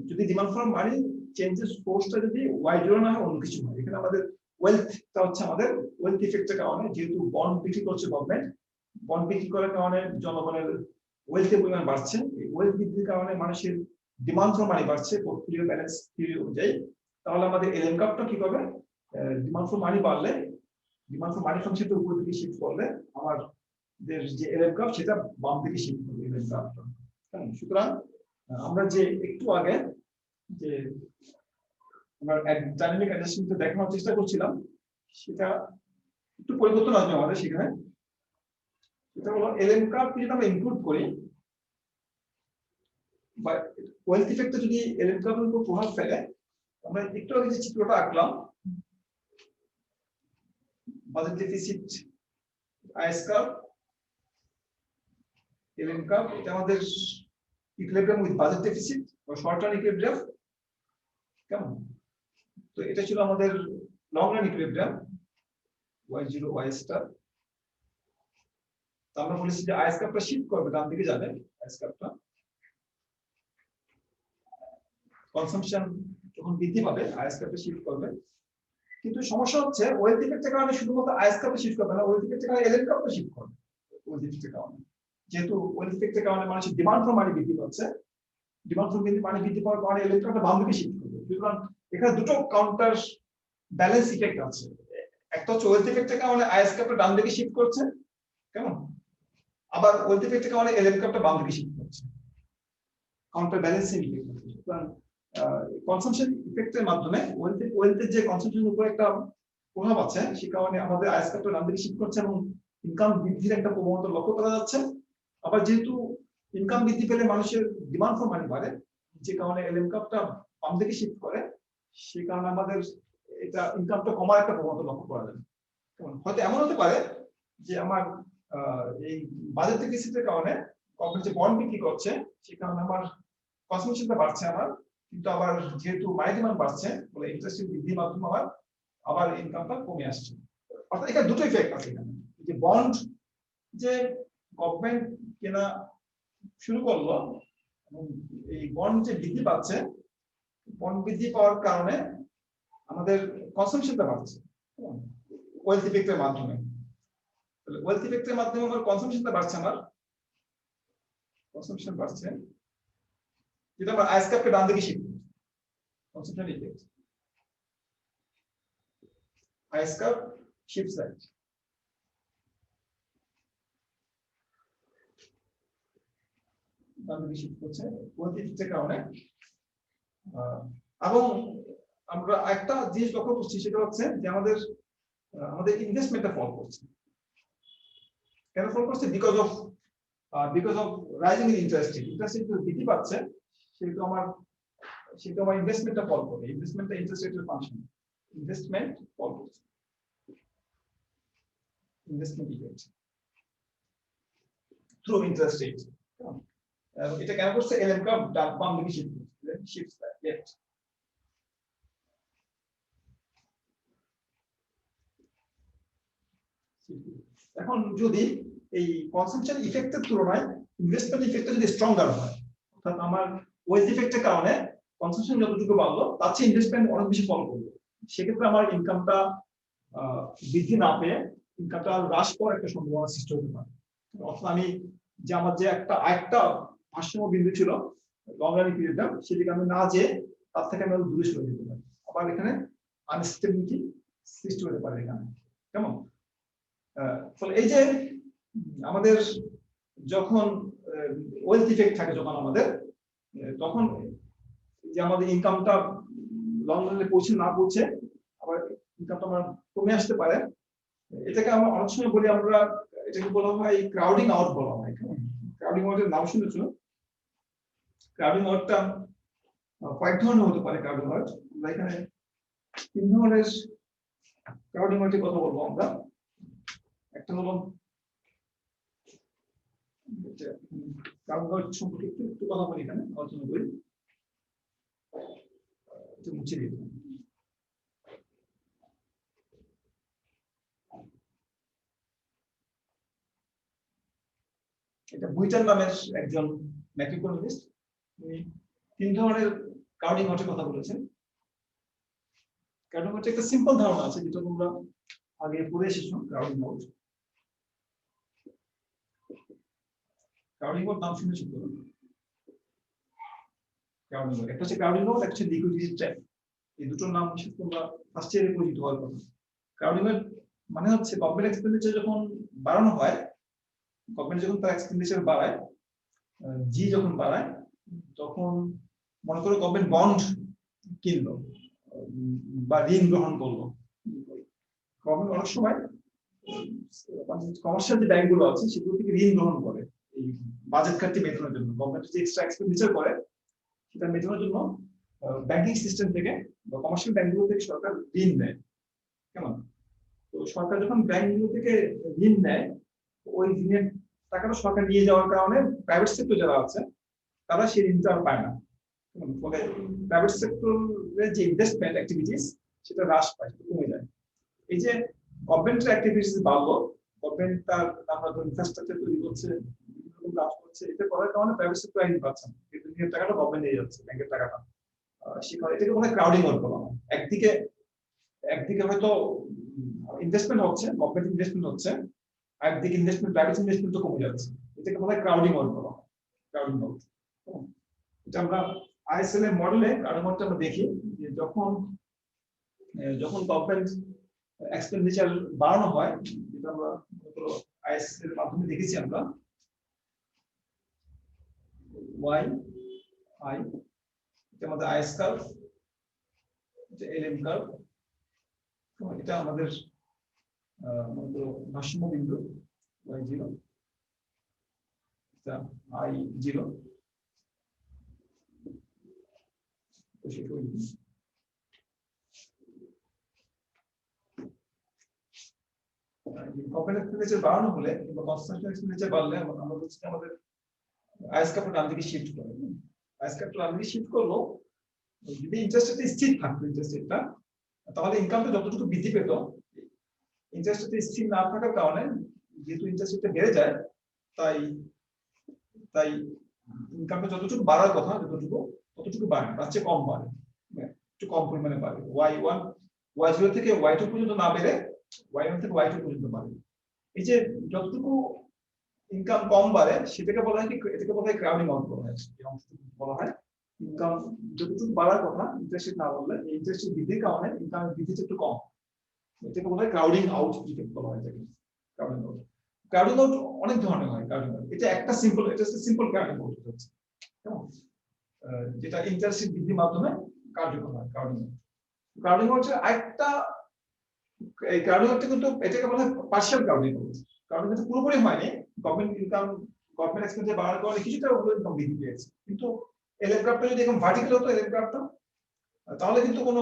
যদি ডিমান্ড ফর মানি চেঞ্জের সোর্সটা যদি Y0 না হয় অন্য কিছু হয়, এখানে আমাদের ওয়েলথটা হচ্ছে আমাদের ওয়েলথ ইফেক্টের কারণে, যেহেতু বন্ড বিক্রি করছে গভর্নমেন্ট, বন্ড বিক্রি করার কারণে জনগণের ওয়েলথের পরিমাণ বাড়ছে, এই ওয়েলথ বৃদ্ধির কারণে মানুষের ডিমান্ড ফর মানি বাড়ছে পোর্টফোলিও ব্যালেন্স থিওরি অনুযায়ী। তাহলে আমাদের এলএম কাপটা কি করবে, ডিমান্ড ফর মানি বাড়লে, ডিমান্ড ফর মানি ফাংশনটা উপর দিকে শিফট করলে আমার যে এলএম কাপ সেটা বাম দিকে শিফট করবে এলএম কাপটা। সুতরাং আমরা যে একটু আগে যে আমরা ডাইনামিক অ্যাডজাস্টমেন্ট দেখানোর চেষ্টা করছিলাম, সেটা একটু পরিবর্তন আসবে আমাদের সেখানে। এটা হলো এলএম কাপ যদি আমরা ইনক্লুড করি বা ওয়েলথ ইফেক্টে যদি এলএম কাপের উপর প্রভাব ফেলে, আমরা একটু আগে যে চিত্রটা আঁকলাম, budget deficit is curve, LM curve, এটা আমাদের ইকুইলিব্রিয়াম উইথ বাজেট ডেফিসিট বা শর্ট টার্ম ইকুইলিব্রিয়াম। কেমন? তো এটা ছিল আমাদের long run equilibrium Y0 Y star. তো আমরা বলেছি যে আইএস কার্ভটা শিফট করবে, ডান দিকে যাবে আইএস কার্ভটা, কনসাম্পশন যখন বৃদ্ধি পাবে আইএস কার্ভটা শিফট করবে। কিন্তু সমস্যা হচ্ছে ওয়েলথ ইফেক্টের কারণে শুধুমাত্র আইএস কার্ভটা শিফট করবে না, ওয়েলথ ইফেক্টের কারণে এলএম কার্ভটা শিফট করবে। ওয়েলথ ইফেক্টের কারণে, যেহেতু ওয়েলথ ইফেক্টের কারণে মানুষের ডিমান্ড ফর মানি বৃদ্ধি পাচ্ছে, ডিমান্ড ফর মানি বৃদ্ধি পাওয়ার কারণে এলএম কার্ভটা বাম দিকে শিফট করবে। সুতরাং এখানে দুটো কাউন্টার ব্যালেন্স ইফেক্ট আছে। একটা হচ্ছে ওয়েলথ ইফেক্টের কারণে আইএস কার্ভটা ডান দিকে শিফট করছে, কেমন, আবার ওয়েলথ ইফেক্টের কারণে এলএম কার্ভটা বাম দিকে শিফট করছে, কাউন্টার ব্যালেন্সিং ইফেক্ট। সুতরাং কনসাম্পশন ইফেক্টের মাধ্যমে ওয়েলথের যে কনসাম্পশনের উপর একটা প্রভাব আছে, সে কারণে আমাদের আইএস কার্ভটা ডান দিকে শিফট করছে এবং ইনকাম বৃদ্ধির একটা প্রবণতা লক্ষ্য করা যাচ্ছে। আবার যেহেতু ইনকাম বৃদ্ধি পেলে মানুষের ডিমান্ড ফর মানি বাড়ে, যে কারণে এলএম কার্ভটা বাম দিকে শিফট করে, সেই কারণে আমাদের এটা ইনকামটা কমার একটা প্রবণতা লক্ষ্য করা যায়। হয়তো এমন হতে পারে যে আমার এই বাজেট ডেফিসিটের কারণে গভর্নমেন্ট যে বন্ড বিক্রি করছে, সে কারণে আমার কনসাম্পশনটা বাড়ছে আমার, কিন্তু আবার যেহেতু মানি ডিমান্ড বাড়ছে বলে ইন্টারেস্ট বৃদ্ধির মাধ্যমে আবার ইনকামটা কমে আসছে। অর্থাৎ এখানে দুটো ইফেক্ট আছে। এখানে যে বন্ড যে গভর্নমেন্ট কেনা শুরু করলো এবং এই বন্ড যে বৃদ্ধি পাচ্ছে, বন্ড বৃদ্ধি পাওয়ার কারণে আমাদের কনসাম্পশনটা বাড়ছে ওয়েলথ ইফেক্টের মাধ্যমে। ওয়েলথ ইফেক্টের মাধ্যমে আমার কনসাম্পশনটা বাড়ছে, আমার কনসাম্পশন বাড়ছে, যেটা আমার আইএস কার্ভকে ডান দিকে শিফট করছে। Consumption effect, IS curve shift right. ডান দিকে শিফট করছে ওয়েলথ ইফেক্টের কারণে। এবং আমরা একটা জিনিস লক্ষ্য করছি, সেটা হচ্ছে যে আমাদের ইনভেস্টমেন্টটা ফল করছে। কেন ফল করছে? Because of rising interest rate বৃদ্ধি পাচ্ছে, সেহেতু আমার ইনভেস্টমেন্টটা ফল করবে। ইনভেস্টমেন্টটা ইন্টারেস্ট রেটের ফাংশন, ইনভেস্টমেন্ট ফল করছে, investment effect through interest rate. এটা কেন করছে? এলএম কার্ভ বাম দিকে শিফট করছে, শিফট লেফট। এখন যদি এই কনসাম্পশন ইফেক্টের তুলনায় ইনভেস্টমেন্ট ইফেক্টটা যদি স্ট্রঙ্গার হয়, অর্থাৎ আমার ওয়েলথ ইফেক্টের কারণে কনসাম্পশন যতটুকু বাড়লো, তার চেয়ে ইনভেস্টমেন্ট অনেক বেশি ফল করবে, সেক্ষেত্রে আমার ইনকামটা বৃদ্ধি না পেয়ে ইনকামটা হ্রাস পাওয়ার একটা সম্ভাবনা সৃষ্টি হতে পারে। অর্থাৎ আমি যে আমার যে একটা ভারসাম্য বিন্দু ছিল লং রান ইকুইলিব্রিয়াম, সেদিকে আমি না যেয়ে তার থেকে আমি দূরে সরে যেতে পারি। আবার এখানে আনস্টেবিলিটি সৃষ্টি হতে পারে এখানে, কেমন? ফলে এই যে আমাদের যখন ওয়েলথ ইফেক্ট থাকে, যখন আমাদের তখন যে আমাদের ইনকামটা লং রানে না পৌঁছে আবার ইনকামটা আমার কমে আসতে পারে। এটাকে আমরা অনেক সময় বলি, আমরা এটাকে বলা হয় ক্রাউডিং আউট বলা হয়। ক্রাউডিং আউটের নাম শুনেছো? ক্রাউডিং আউটটা কয়েক ধরনের হতে পারে। ক্রাউডিং আউট আমরা এখানে 3 ধরনের ক্রাউডিং আউটের কথা বলবো আমরা। একটা হলো ক্রাউডিং আউট সম্পর্কে একটু কথা বলি, এখানে আলোচনা করি। মুছে দিই। এটা বুইটান নামের একজন ম্যাক্রোইকোনমিস্ট, উনি 3 ধরনের ক্রাউডিং আউটের কথা বলেছেন। ক্রাউডিং আউটের একটা সিম্পল ধারণা আছে যেটা তোমরা আগে পড়ে এসেছো। ক্রাউডিং আউট নাম শুনেছো তো? ক্রাউডিং আউট একটা হচ্ছে ক্রাউডিং আউট, একটা হচ্ছে লিকুইডিটি ট্র্যাপ। এই দুটোর নাম তোমরা ফার্স্ট ইয়ারে পরিচিত হওয়ার কথা। ক্রাউডিং আউট মানে হচ্ছে গভর্নমেন্ট এক্সপেন্ডিচার যখন বাড়ানো হয়, গভর্নমেন্ট যখন তার এক্সপেন্ডিচার বাড়ায়, জি যখন বাড়ায়, তখন মনে করো গভর্নমেন্ট বন্ড কিনলো বা ঋণ গ্রহণ করলো। গভর্নমেন্ট অনেক সময় কমার্শিয়াল যে ব্যাংকগুলো আছে সেগুলো থেকে ঋণ গ্রহণ করে এই বাজেট ঘাটতি মেটানোর জন্য। গভর্নমেন্ট যে এক্সট্রা এক্সপেন্ডিচার করে সেটা মেটানোর জন্য ব্যাংকিং সিস্টেম থেকে বা কমার্শিয়াল ব্যাংকগুলো থেকে সরকার ঋণ নেয়। কেমন? তো সরকার যখন ব্যাংকগুলো থেকে ঋণ নেয়, ওই ঋণের টাকাটা সরকার নিয়ে যাওয়ার কারণে প্রাইভেট সেক্টর যারা আছে তারা সেই ঋণটা আর পায় না। ফলে প্রাইভেট সেক্টরের যে ইনভেস্টমেন্ট অ্যাক্টিভিটিস সেটা হ্রাস পায়, কমে যায়। এই যে গভর্নমেন্টের অ্যাক্টিভিটিস বাড়লো, গভর্নমেন্ট তার আমরা ইনফ্রাস্ট্রাকচার তৈরি করছে, বিভিন্ন রকম কাজ করছে, এটা করার কারণে প্রাইভেট সেক্টর ঋণ পাচ্ছে না, ঋণের টাকাটা গভর্নমেন্ট নিয়ে যাচ্ছে, ব্যাংকের টাকাটা। সেখানে এটাকে বলা হয় ক্রাউডিং আউট বলা হয়। একদিকে হয়তো ইনভেস্টমেন্ট হচ্ছে, গভর্নমেন্ট ইনভেস্টমেন্ট হচ্ছে, একদিকে ইনভেস্টমেন্ট, প্রাইভেট ইনভেস্টমেন্ট তো কমে যাচ্ছে। এটাকে বলা হয় ক্রাউডিং আউট বলা হয়। ক্রাউডিং আউট এটা আমরা আইএসএল এর মডেলে ক্রাউডিং আউটটা আমরা দেখি যে যখন গভর্নমেন্ট এক্সপেন্ডিচার বাড়ানো হয়, যেটা আমরা আইএসএল এর মাধ্যমে দেখেছি আমরা, ওয়াই আই, এটা আমাদের আইএস কার্ভ, এটা এলএম কার্ভ, এটা আমাদের ভারসাম্য বিন্দু y0, এটা i0, গভর্নমেন্ট এক্সপেন্ডিচার বাড়ানো হলে কিংবা কনস্ট্রাকশন এক্সপেন্ডিচার বাড়লে আমরা বলছি আমাদের আইএস কার্ভটা ডান দিকে শিফট করে। আইএস কার্ভটা ডান দিকে শিফট করলো, যদি ইন্টারেস্ট রেট স্থির থাকতো, ইন্টারেস্ট রেটটা, তাহলে ইনকামটা যতটুকু বৃদ্ধি পেত, ইন্টারেস্ট রেট স্থির না থাকার কারণে যেহেতু ইন্টারেস্ট রেটটা বেড়ে যায়, তাই ইনকামটা যতটুকু বাড়ার কথা ততটুকু বাড়ে, তার চেয়ে কম বাড়ে, একটু কম পরিমাণে বাড়ে। y0 থেকে y2 পর্যন্ত না বেড়ে y1 থেকে y2 পর্যন্ত বাড়ে। এই যে যতটুকু ইনকাম কম বাড়ে সেটাকে বলা হয় কি, এটাকে বলা হয় ক্রাউডিং আউট বলা হয়। এই অংশটুকু বলা হয় ইনকাম যতটুকু বাড়ার কথা ইন্টারেস্ট রেট না বাড়লে, এই ইন্টারেস্ট রেট বৃদ্ধির কারণে ইনকামের বৃদ্ধিটা একটু কম, এটাকে বলা হয় ক্রাউডিং আউট। যেটাকে বলা হয় ক্রাউডিং আউট। ক্রাউডিং আউট অনেক ধরনের হয়। ক্রাউডিং আউট এটা একটা সিম্পল ক্রাউডিং আউট হচ্ছে, কেমন, যেটা ইন্টারেস্ট রেট বৃদ্ধির মাধ্যমে কার্যকর হয়। ক্রাউডিং আউটের আরেকটা, এই ক্রাউডিং আউটটা কিন্তু এটাকে বলা হয় partial crowding out. Crowding out পুরোপুরি হয়নি, গভর্নমেন্ট এক্সপেন্ডিচার বাড়ার কারণে কিছুটা ইনকাম বৃদ্ধি পেয়েছে, কিন্তু এলএম গ্রাফটা যদি এখন ভার্টিক্যাল হতো, এলএম গ্রাফটা, তাহলে কিন্তু কোনো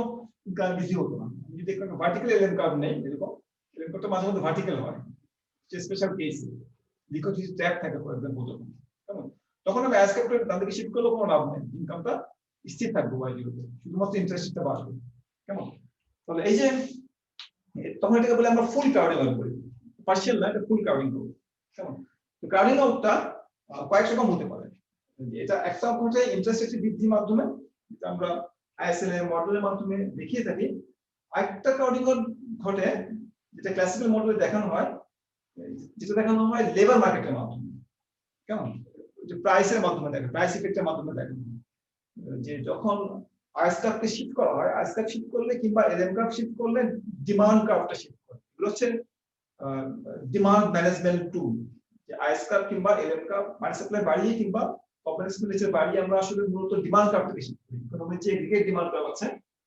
ইনকাম বৃদ্ধি হতো না। যদি একটা ভার্টিক্যাল এলএম গ্রাফ নেই, এরকম এলএম গ্রাফটা মাঝে মধ্যে ভার্টিক্যাল হয়, যে স্পেশাল কেস লিকুইডিটি ট্র্যাপ থাকে ফর এক্সাম্পল, তখন আমি অ্যাজ ক্যাপিটাল ডান দিকে শিফট করলে কোনো লাভ নেই, ইনকামটা স্থির থাকবে y0 তে, শুধুমাত্র ইন্টারেস্টটা বাড়বে। কেমন? তাহলে এই যে তখন এটাকে বলে আমরা ফুল ক্রাউডিং আউট করি, পার্শিয়াল না, এটা ফুল ক্রাউডিং আউট। কেমন? তো ক্রাউডিং আউটটা কয়েক রকম হতে পারে। এটা একটা ঘটে ইন্টারেস্ট রেট বৃদ্ধির মাধ্যমে, যেটা আমরা আইএসএল এর মডেলের মাধ্যমে দেখিয়ে থাকি। আরেকটা ক্রাউডিং আউট ঘটে যেটা ক্লাসিক্যাল মডেলে দেখানো হয়, যেটা দেখানো হয় লেবার মার্কেটের মাধ্যমে। কেমন? যে প্রাইসের মাধ্যমে দেখে, প্রাইস ইফেক্টের মাধ্যমে দেখে, যে যখন আইএস কার্ভকে শিফট করা হয়, আইএস কার্ভ শিফট করলে কিংবা এলএম কার্ভ শিফট করলে ডিমান্ড কার্ভটা শিফট করে। এগুলো হচ্ছে ডিমান্ড ম্যানেজমেন্ট টুল। যে আইএস কার্ভ কিংবা এলএম কার্ভ, মানি সাপ্লাই বাড়িয়ে কিংবা গভর্নমেন্ট এক্সপেন্ডিচার বাড়িয়ে আমরা আসলে মূলত ডিমান্ড কার্ভটাকে শিফট করি। ইকোনমির যে এগ্রিগেট ডিমান্ড কার্ভ আছে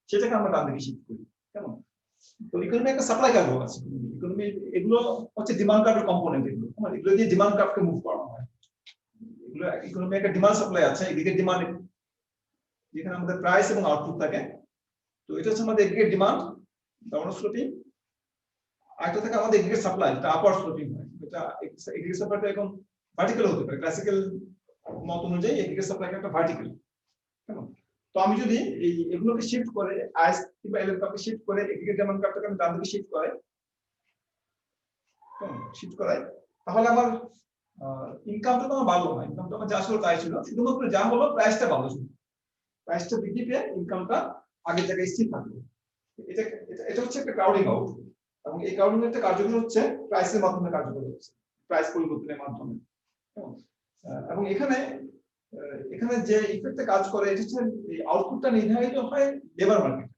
সেটাকে আমরা ডান দিকে শিফট করি। কেমন? তো ইকোনমি একটা সাপ্লাই কার্ভ আছে, ইকোনমি এগুলো হচ্ছে ডিমান্ড কার্ভের কম্পোনেন্ট। এগুলো দিয়ে ডিমান্ড কার্ভকে মুভ করানো হয়। এগুলো ইকোনমি একটা ডিমান্ড সাপ্লাই আছে, এগ্রিগেট ডিমান্ড, যেখানে আমাদের প্রাইস এবং আউটপুট থাকে। তো এটা হচ্ছে আমাদের এগ্রিগেট ডিমান্ড, ডাউনওয়ার্ড স্লোপিং। আরেকটা থাকে আমাদের এগ্রিগেট সাপ্লাই, যেটা আপওয়ার্ড স্লোপিং হয়। এটা এগ্রিগেট সাপ্লাইটা এখন ভার্টিক্যাল হতে পারে, ক্লাসিক্যাল মত অনুযায়ী এগ্রিগেট সাপ্লাই একটা ভার্টিক্যাল। কেমন? তো আমি যদি এগুলোকে শিফট করে আইএস কিংবা এলএম কার্ভকে শিফট করে এগ্রিগেট ডিমান্ড কার্ভটাকে আমি ডান দিকে শিফট করাই, তাহলে আমার ইনকামটা তো আমার বাড়লো না, ইনকামটা আমার যা ছিল তাই ছিল, শুধুমাত্র যা হলো প্রাইসটা বাড়লো, প্রাইসটা বৃদ্ধি পেয়ে ইনকামটা আগের জায়গায় স্থির থাকলো। এটা এটা হচ্ছে একটা ক্রাউডিং আউট, এবং এই ক্রাউডিং একটা কার্যকর হচ্ছে প্রাইসের মাধ্যমে কার্যকর হচ্ছে, প্রাইস পরিবর্তনের মাধ্যমে। এবং এখানে এখানে যে ইফেক্টটা কাজ করে এটা হচ্ছে এই আউটপুটটা নির্ধারিত হয় লেবার মার্কেটে।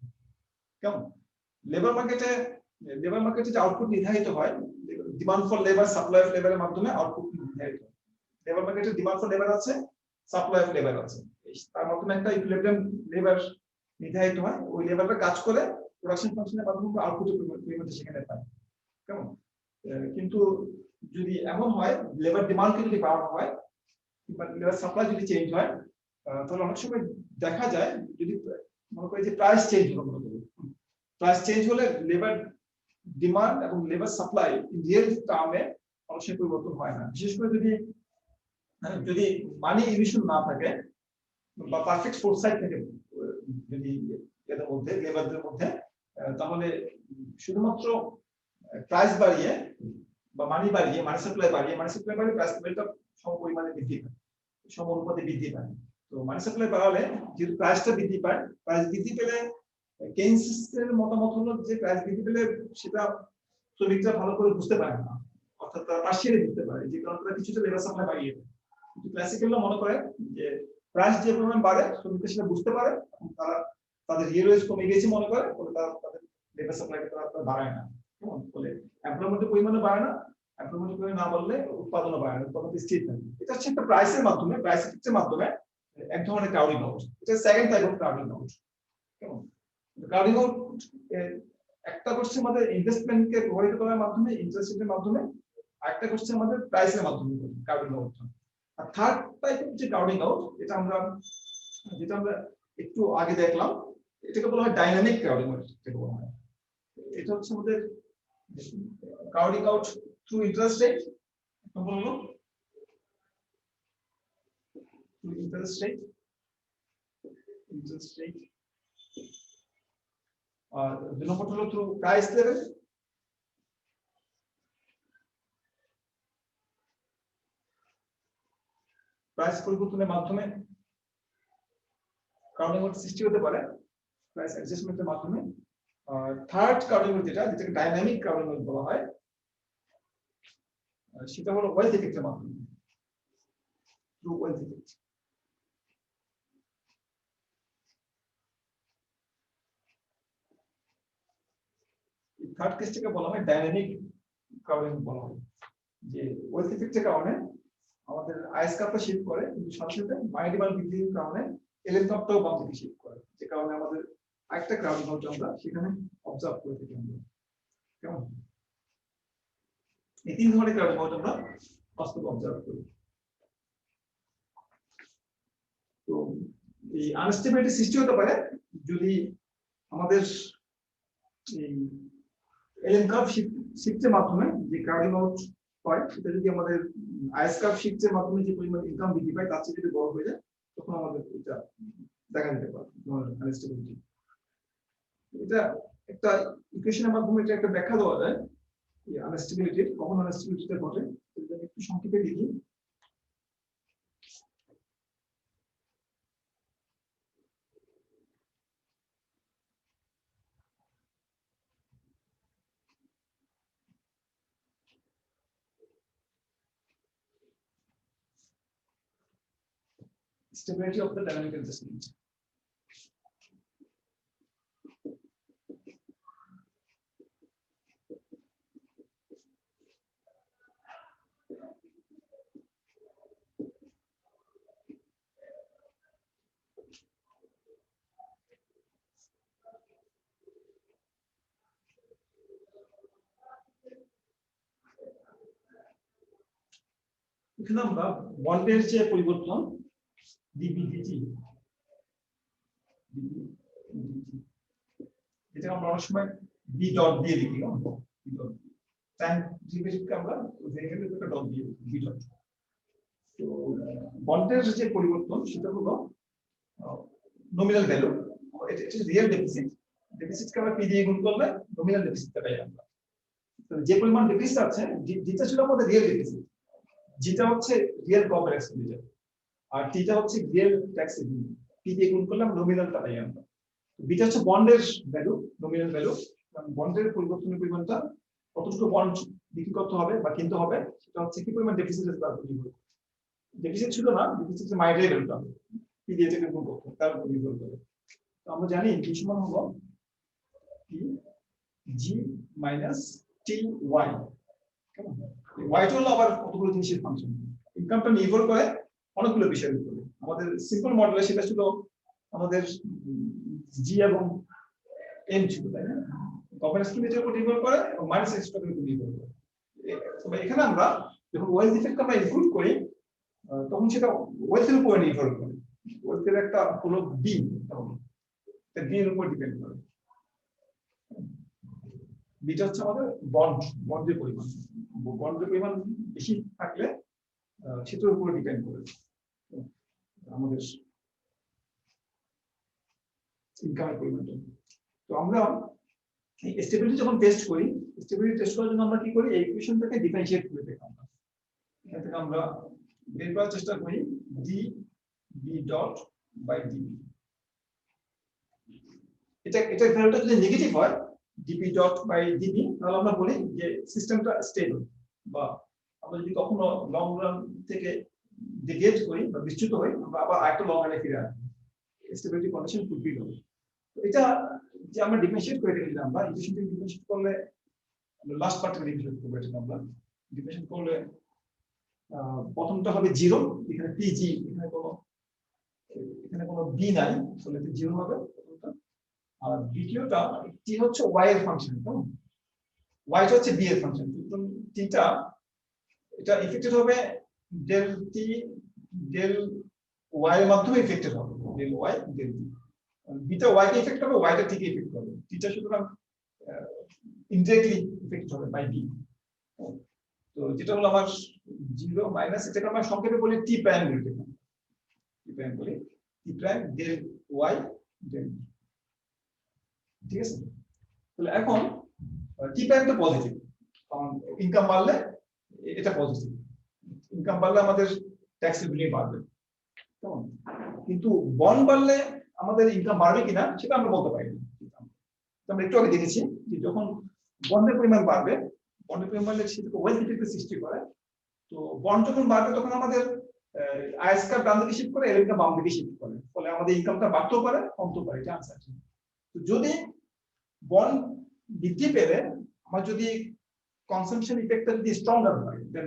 কেমন? লেবার মার্কেটে যে আউটপুট নির্ধারিত হয় demand for labour, supply of লেবারের মাধ্যমে আউটপুট নির্ধারিত হয়। লেবার মার্কেটে ডিমান্ড ফর লেবার আছে, সাপ্লাই অফ লেবার আছে, তার মাধ্যমে একটা ইকুইলিব্রিয়াম লেবার নির্ধারিত হয়, ওই লেবারটা কাজ করে প্রোডাকশন ফাংশনের মাধ্যমে আউটপুটের পরিমাণটা সেখানে পায়। কেমন? কিন্তু যদি এমন হয় লেবার ডিমান্ডকে যদি বাড়ানো হয় কিংবা লেবার সাপ্লাই যদি চেঞ্জ হয়, তাহলে অনেক সময় দেখা যায় যদি মনে করি যে প্রাইস চেঞ্জ হলো, প্রাইস চেঞ্জ হলে লেবার ডিমান্ড এবং লেবার সাপ্লাই রিয়েল টার্মে অনেক সময় পরিবর্তন হয় না, বিশেষ করে যদি মানি ইমিশন না থাকে বা পারফেক্ট ফোরসাইট থাকে যদি এদের মধ্যে লেবারদের মধ্যে, তাহলে শুধুমাত্র প্রাইস বাড়িয়ে বা মানি বাড়িয়ে মানি সাপ্লাই বাড়িয়ে প্রাইস লেভেলটা সম পরিমাণে বৃদ্ধি পায়, সম অনুপাতে বৃদ্ধি পায়। তো মানি সাপ্লাই বাড়ালে যেহেতু প্রাইসটা বৃদ্ধি পায়, প্রাইস বৃদ্ধি পেলে কেইনসের মতামত হলো যে প্রাইস বৃদ্ধি পেলে সেটা শ্রমিকরা ভালো করে বুঝতে পারে না, অর্থাৎ তারা পার্সিয়ালি বুঝতে পারে, যে কারণে তারা কিছুটা লেবার সাপ্লাই বাড়িয়ে দেয়। কিন্তু ক্লাসিক্যালরা মনে করে যে প্রাইস যে পরিমাণ বাড়ে শ্রমিকরা সেটা বুঝতে পারে এবং তারা তাদের রিয়েল ওয়েজ কমে গেছে মনে করে, ফলে তারা তাদের লেবার সাপ্লাইকে তারা বাড়ায় না। কেমন? ফলে এমপ্লয়মেন্টের পরিমাণও বাড়ে না, এমপ্লয়মেন্টের পরিমাণ না বাড়লে উৎপাদনও বাড়ে না, উৎপাদন স্থির থাকে। এটা হচ্ছে একটা প্রাইসের মাধ্যমে, প্রাইস ফিক্সের মাধ্যমে এক ধরনের ক্রাউডিং আউট। এটা second type of crowding out. কেমন? ক্রাউডিং আউট একটা করছে আমাদের ইনভেস্টমেন্টকে প্রভাবিত করার মাধ্যমে, ইন্টারেস্ট রেটের মাধ্যমে, আরেকটা করছে আমাদের প্রাইসের মাধ্যমে ক্রাউডিং আউট। আর থার্ড টাইপ অফ যে ক্রাউডিং আউট যেটা আমরা একটু আগে দেখলাম, এটাকে বলা হয় ডাইনামিক ক্রাউডিং আউট। এটা হচ্ছে আমাদের crowding out through interest rate, বললো ইন্টারেস্ট রেট, আর দুই নম্বর হলো থ্রু প্রাইস লেভেল, প্রাইস পরিবর্তনের মাধ্যমে ক্রাউডিং আউট সৃষ্টি হতে পারে, প্রাইস অ্যাডজাস্টমেন্টের মাধ্যমে। আর থার্ড ক্রাউডিং আউট যেটাকে ডাইনামিক ক্রাউডিং আউট বলা হয়, সেটা হলো ওয়েলথ ইফেক্টের মাধ্যমে, থ্রু ওয়েলথ ইফেক্ট। থার্ড কেসটাকে বলা হয় ডাইনামিক ক্রাউডিং বলা হয়, যে ওয়েলথ ইফেক্টের কারণে আমাদের আইএস কাপটা শিফট করে, কিন্তু সাথে সাথে মানি ডিমান্ড বৃদ্ধির কারণে এলএন কাপটাও বাম দিকে শিফট করে, যে কারণে আমাদের আরেকটা ক্রাউডিং আউট আমরা সেখানে অবজার্ভ করে থাকি আমরা। কেমন? এই তিন ধরনের ক্রাউডিং আউট আমরা বাস্তবে অবজার্ভ করি। তো এই আনস্টেবিলিটি সৃষ্টি হতে পারে যদি আমাদের এই এলএন কার্ভ শিফটের মাধ্যমে যে ক্রাউডিং আউট হয়, সেটা যদি আমাদের আইএস কার্ভ শিফটের মাধ্যমে যে পরিমাণ ইনকাম বৃদ্ধি পায় তার চেয়ে যদি বড় হয়ে যায়, তখন আমাদের এটা দেখা যেতে পারে আনস্টেবিলিটি। এটা একটা ইকুয়েশনের মাধ্যমে এটা একটা ব্যাখ্যা দেওয়া যায় এই আনস্টেবিলিটির, কখন আনস্টেবিলিটিটা ঘটে। একটু সংক্ষেপে লিখি। Stability of the dynamic adjustment. এখানে আমরা বন্ডের যে পরিবর্তন ডিবিডিটি, এটা আমরা অনেক সময় বি ডট দিয়ে লিখি, টাইম ডেরিভেটিভকে আমরা ভেরিয়েবলে একটা ডট দিয়ে লিখি বি ডট। তো বন্ডের যে পরিবর্তন সেটা হলো নমিনাল ভ্যালু, এটা রিয়েল ডেফিসিট, ডেফিসিটকে আমরা পি দিয়ে গুণ করলে নমিনাল ডেফিসিটটা পাই আমরা। তো যে পরিমাণ ডেফিসিট আছে, যেটা ছিল আমাদের রিয়েল ডেফিসিট, যেটা হচ্ছে রিয়েল কর্পোরেট এক্সপেন্ডিচার, আর টিটা হচ্ছে রিয়েল ট্যাক্স রেভিনিউ। টি দিয়ে গুণ করলাম নমিনালটা পাই আমরা। বিটা হচ্ছে বন্ডের ভ্যালু, নমিনাল ভ্যালু, বন্ডের পরিবর্তনের পরিমাণটা কতটুকু বন্ড বিক্রি করতে হবে বা কিনতে হবে, সেটা হচ্ছে কি পরিমাণ ডেফিসিটের উপর নির্ভর করে। ডেফিসিট ছিল না, ডেফিসিট মাইনাস ভ্যালুটা টি দিয়ে থেকে গুণ করতে তার উপর নির্ভর করে। তো আমরা জানি কি সমান হলো টি জি মাইনাস টি ওয়াই। কেমন? ওয়াইটা হলো আবার কতগুলো জিনিসের ফাংশন, ইনকামটা নির্ভর করে অনেকগুলো বিষয়ের উপরে। আমাদের সিম্পল মডেলে সেটা ছিল আমাদের জি এবং এম ছিল, তাই না? গভর্নমেন্ট এক্সপেন্ডিচার উপর নির্ভর করে এবং মাইনাস এক্সপেন্ডিচারের উপর নির্ভর করে। তবে এখানে আমরা যখন ওয়েলথ ইফেক্ট আমরা ইনক্লুড করি তখন সেটা ওয়েলথের উপর নির্ভর করে। ওয়েলথের একটা হলো বি, এটা বি এর উপর ডিপেন্ড করে। বিটা হচ্ছে আমাদের বন্ডের পরিমাণ। বন্ডের পরিমাণ বেশি থাকলে সেটার উপর ডিপেন্ড করে আমাদের ইনকামের পরিমাণটা। তো আমরা স্টেবিলিটি যখন টেস্ট করি, স্টেবিলিটি টেস্ট করার জন্য আমরা কি করি, এই ইকুয়েশনটাকে ডিফারেনশিয়েট করে দেখি আমরা। এখান থেকে আমরা বের করার চেষ্টা করি D B dot by DB. এটা ভ্যালুটা যদি নেগেটিভ হয় ডিপি ডট বাই ডিবি, তাহলে আমরা বলি যে সিস্টেমটা স্টেবল, বা আমরা যদি কখনো লং রান থেকে ডিভিয়েট করি বা বিচ্যুত হই, আমরা আবার আরেকটা লং রানে ফিরে আসি, স্টেবিলিটি কন্ডিশন ফুলফিল হবে। তো এটা যে আমরা ডিফারেনশিয়েট করে রেখেছি, আমরা ইকুয়েশনটা ডিফারেনশিয়েট করলে লাস্ট পার্টে ডিফারেনশিয়েট করব। এটা আমরা ডিফারেনশিয়েট করলে প্রথমটা হবে 0, এখানে পিজি, এখানে কোনো বি নাই, তাহলে এটা 0 হবে প্রথমটা। আর দ্বিতীয়টা টি হচ্ছে ওয়াই এর ফাংশন, কেমন? ওয়াইটা হচ্ছে বি এর ফাংশন। টিটা এটা ইফেক্টেড হবে ডেল টি ডেল ওয়াই এর মাধ্যমে ইফেক্টেড হবে, del Y del T. Beta Y কে ইফেক্ট হবে, ওয়াইটা টি কে ইফেক্ট করবে। টিটা সুতরাং ইনডিরেক্টলি ইফেক্ট হবে বাই বি। তো যেটা হলো আমার 0 মাইনাস, এটাকে আমরা সংক্ষেপে বলি টি প্রাইম বলি, টি প্রাইম বলি, টি প্রাইম ডেল ওয়াই ডেল। ঠিক আছে? তাহলে এখন টি প্রাইম তো পজিটিভ, কারণ ইনকাম বাড়লে এটা পজিটিভ, ইনকাম বাড়লে আমাদের ট্যাক্স রেভিনিউ বাড়বে, কেমন? কিন্তু বন্ড বাড়লে আমাদের ইনকাম বাড়বে কিনা সেটা আমরা বলতে পারি না। আমরা একটু আগে দেখেছি যে যখন বন্ডের পরিমাণ বাড়বে, বন্ডের পরিমাণ বাড়লে সেটাকে ওয়েলথ ইফেক্টের সৃষ্টি করে। তো বন্ড যখন বাড়বে তখন আমাদের আইএসকার ডান দিকে শিফট করে, এলএমটা বাম দিকে শিফট করে, ফলে আমাদের ইনকামটা বাড়তেও পারে কমতেও পারে, এটা আনসার। তো যদি বন্ড বৃদ্ধি পেলে আমার যদি কনসাম্পশন ইফেক্টটা যদি স্ট্রঙ্গার হয়, then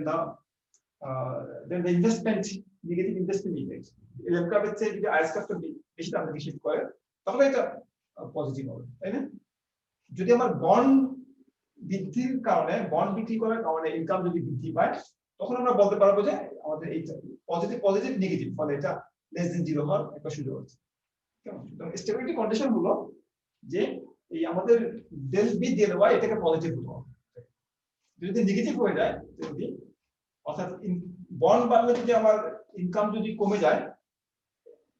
the investment, negative investment effect এলএমটা হচ্ছে যদি আইএসকারটা বেশি ডান দিকে শিফট করে, তাহলে এটা পজিটিভ হবে, তাই না? যদি আমার বন্ড বৃদ্ধির কারণে, বন্ড বিক্রি করার কারণে ইনকাম যদি বৃদ্ধি পায়, তখন আমরা বলতে পারবো যে আমাদের এই পজিটিভ পজিটিভ নেগেটিভ, ফলে এটা লেস দেন 0 হওয়ার একটা সুযোগ আছে। কেমন? স্টেবিলিটি কন্ডিশন হলো যে এই আমাদের ডেল বি ডেল ওয়াই এটাকে পজিটিভ হতে হবে। যদি নেগেটিভ হয়ে যায়, যদি অর্থাৎ বন্ড বাড়লে যদি আমার ইনকাম যদি কমে যায়,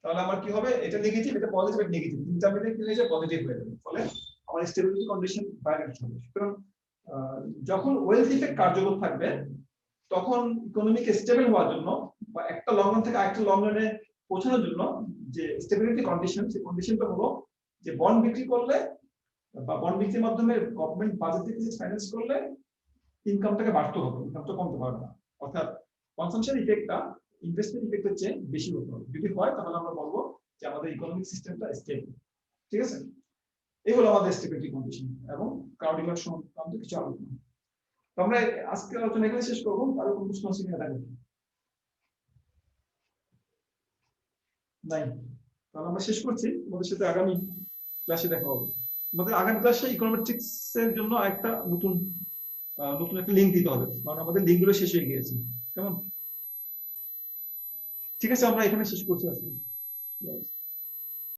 তাহলে আমার কি হবে, এটা নেগেটিভ, এটা পজিটিভ, এটা নেগেটিভ, তিনটা মিলে কি হয়ে যায়, পজিটিভ হয়ে যাবে, ফলে আমার স্টেবিলিটি কন্ডিশন ভায়োলেট হবে। সুতরাং যখন ওয়েলথ ইফেক্ট কার্যকর থাকবে, তখন ইকোনমিকে স্টেবল হওয়ার জন্য বা একটা লং রান থেকে আরেকটা লং রানে পৌঁছানোর জন্য যে স্টেবিলিটি কন্ডিশন, সেই কন্ডিশনটা হলো যে বন্ড বিক্রি করলে বা বন্ড বিক্রির মাধ্যমে গভর্নমেন্ট বাজেট থেকে ফাইন্যান্স করলে ইনকামটাকে বাড়তে হবে, ইনকামটা কমতে পারবে না। অর্থাৎ কনসাম্পশন ইফেক্টটা ইনভেস্টমেন্ট ইফেক্টের চেয়ে বেশি হতে হবে। যদি হয় তাহলে আমরা বলবো যে আমাদের ইকোনমিক সিস্টেমটা স্টেবল। ঠিক আছে? এই হলো আমাদের স্টেবিলিটি কন্ডিশন এবং ক্রাউডিংয়ের সংক্রান্ত কিছু আলোচনা। তো আমরা আজকে আলোচনা এখানে শেষ করবো। আর কোনো প্রশ্ন আছে কিনা থাকবে নাই, তাহলে আমরা শেষ করছি। তোমাদের সাথে আগামী ক্লাসে দেখা হবে। আমাদের আগামী ক্লাসে ইকোনমেট্রিক্স এর জন্য একটা নতুন একটা লিঙ্ক দিতে হবে, কারণ আমাদের লিঙ্কগুলো শেষ হয়ে গিয়েছে। কেমন? ঠিক আছে, আমরা এখানে শেষ করছি আজকে।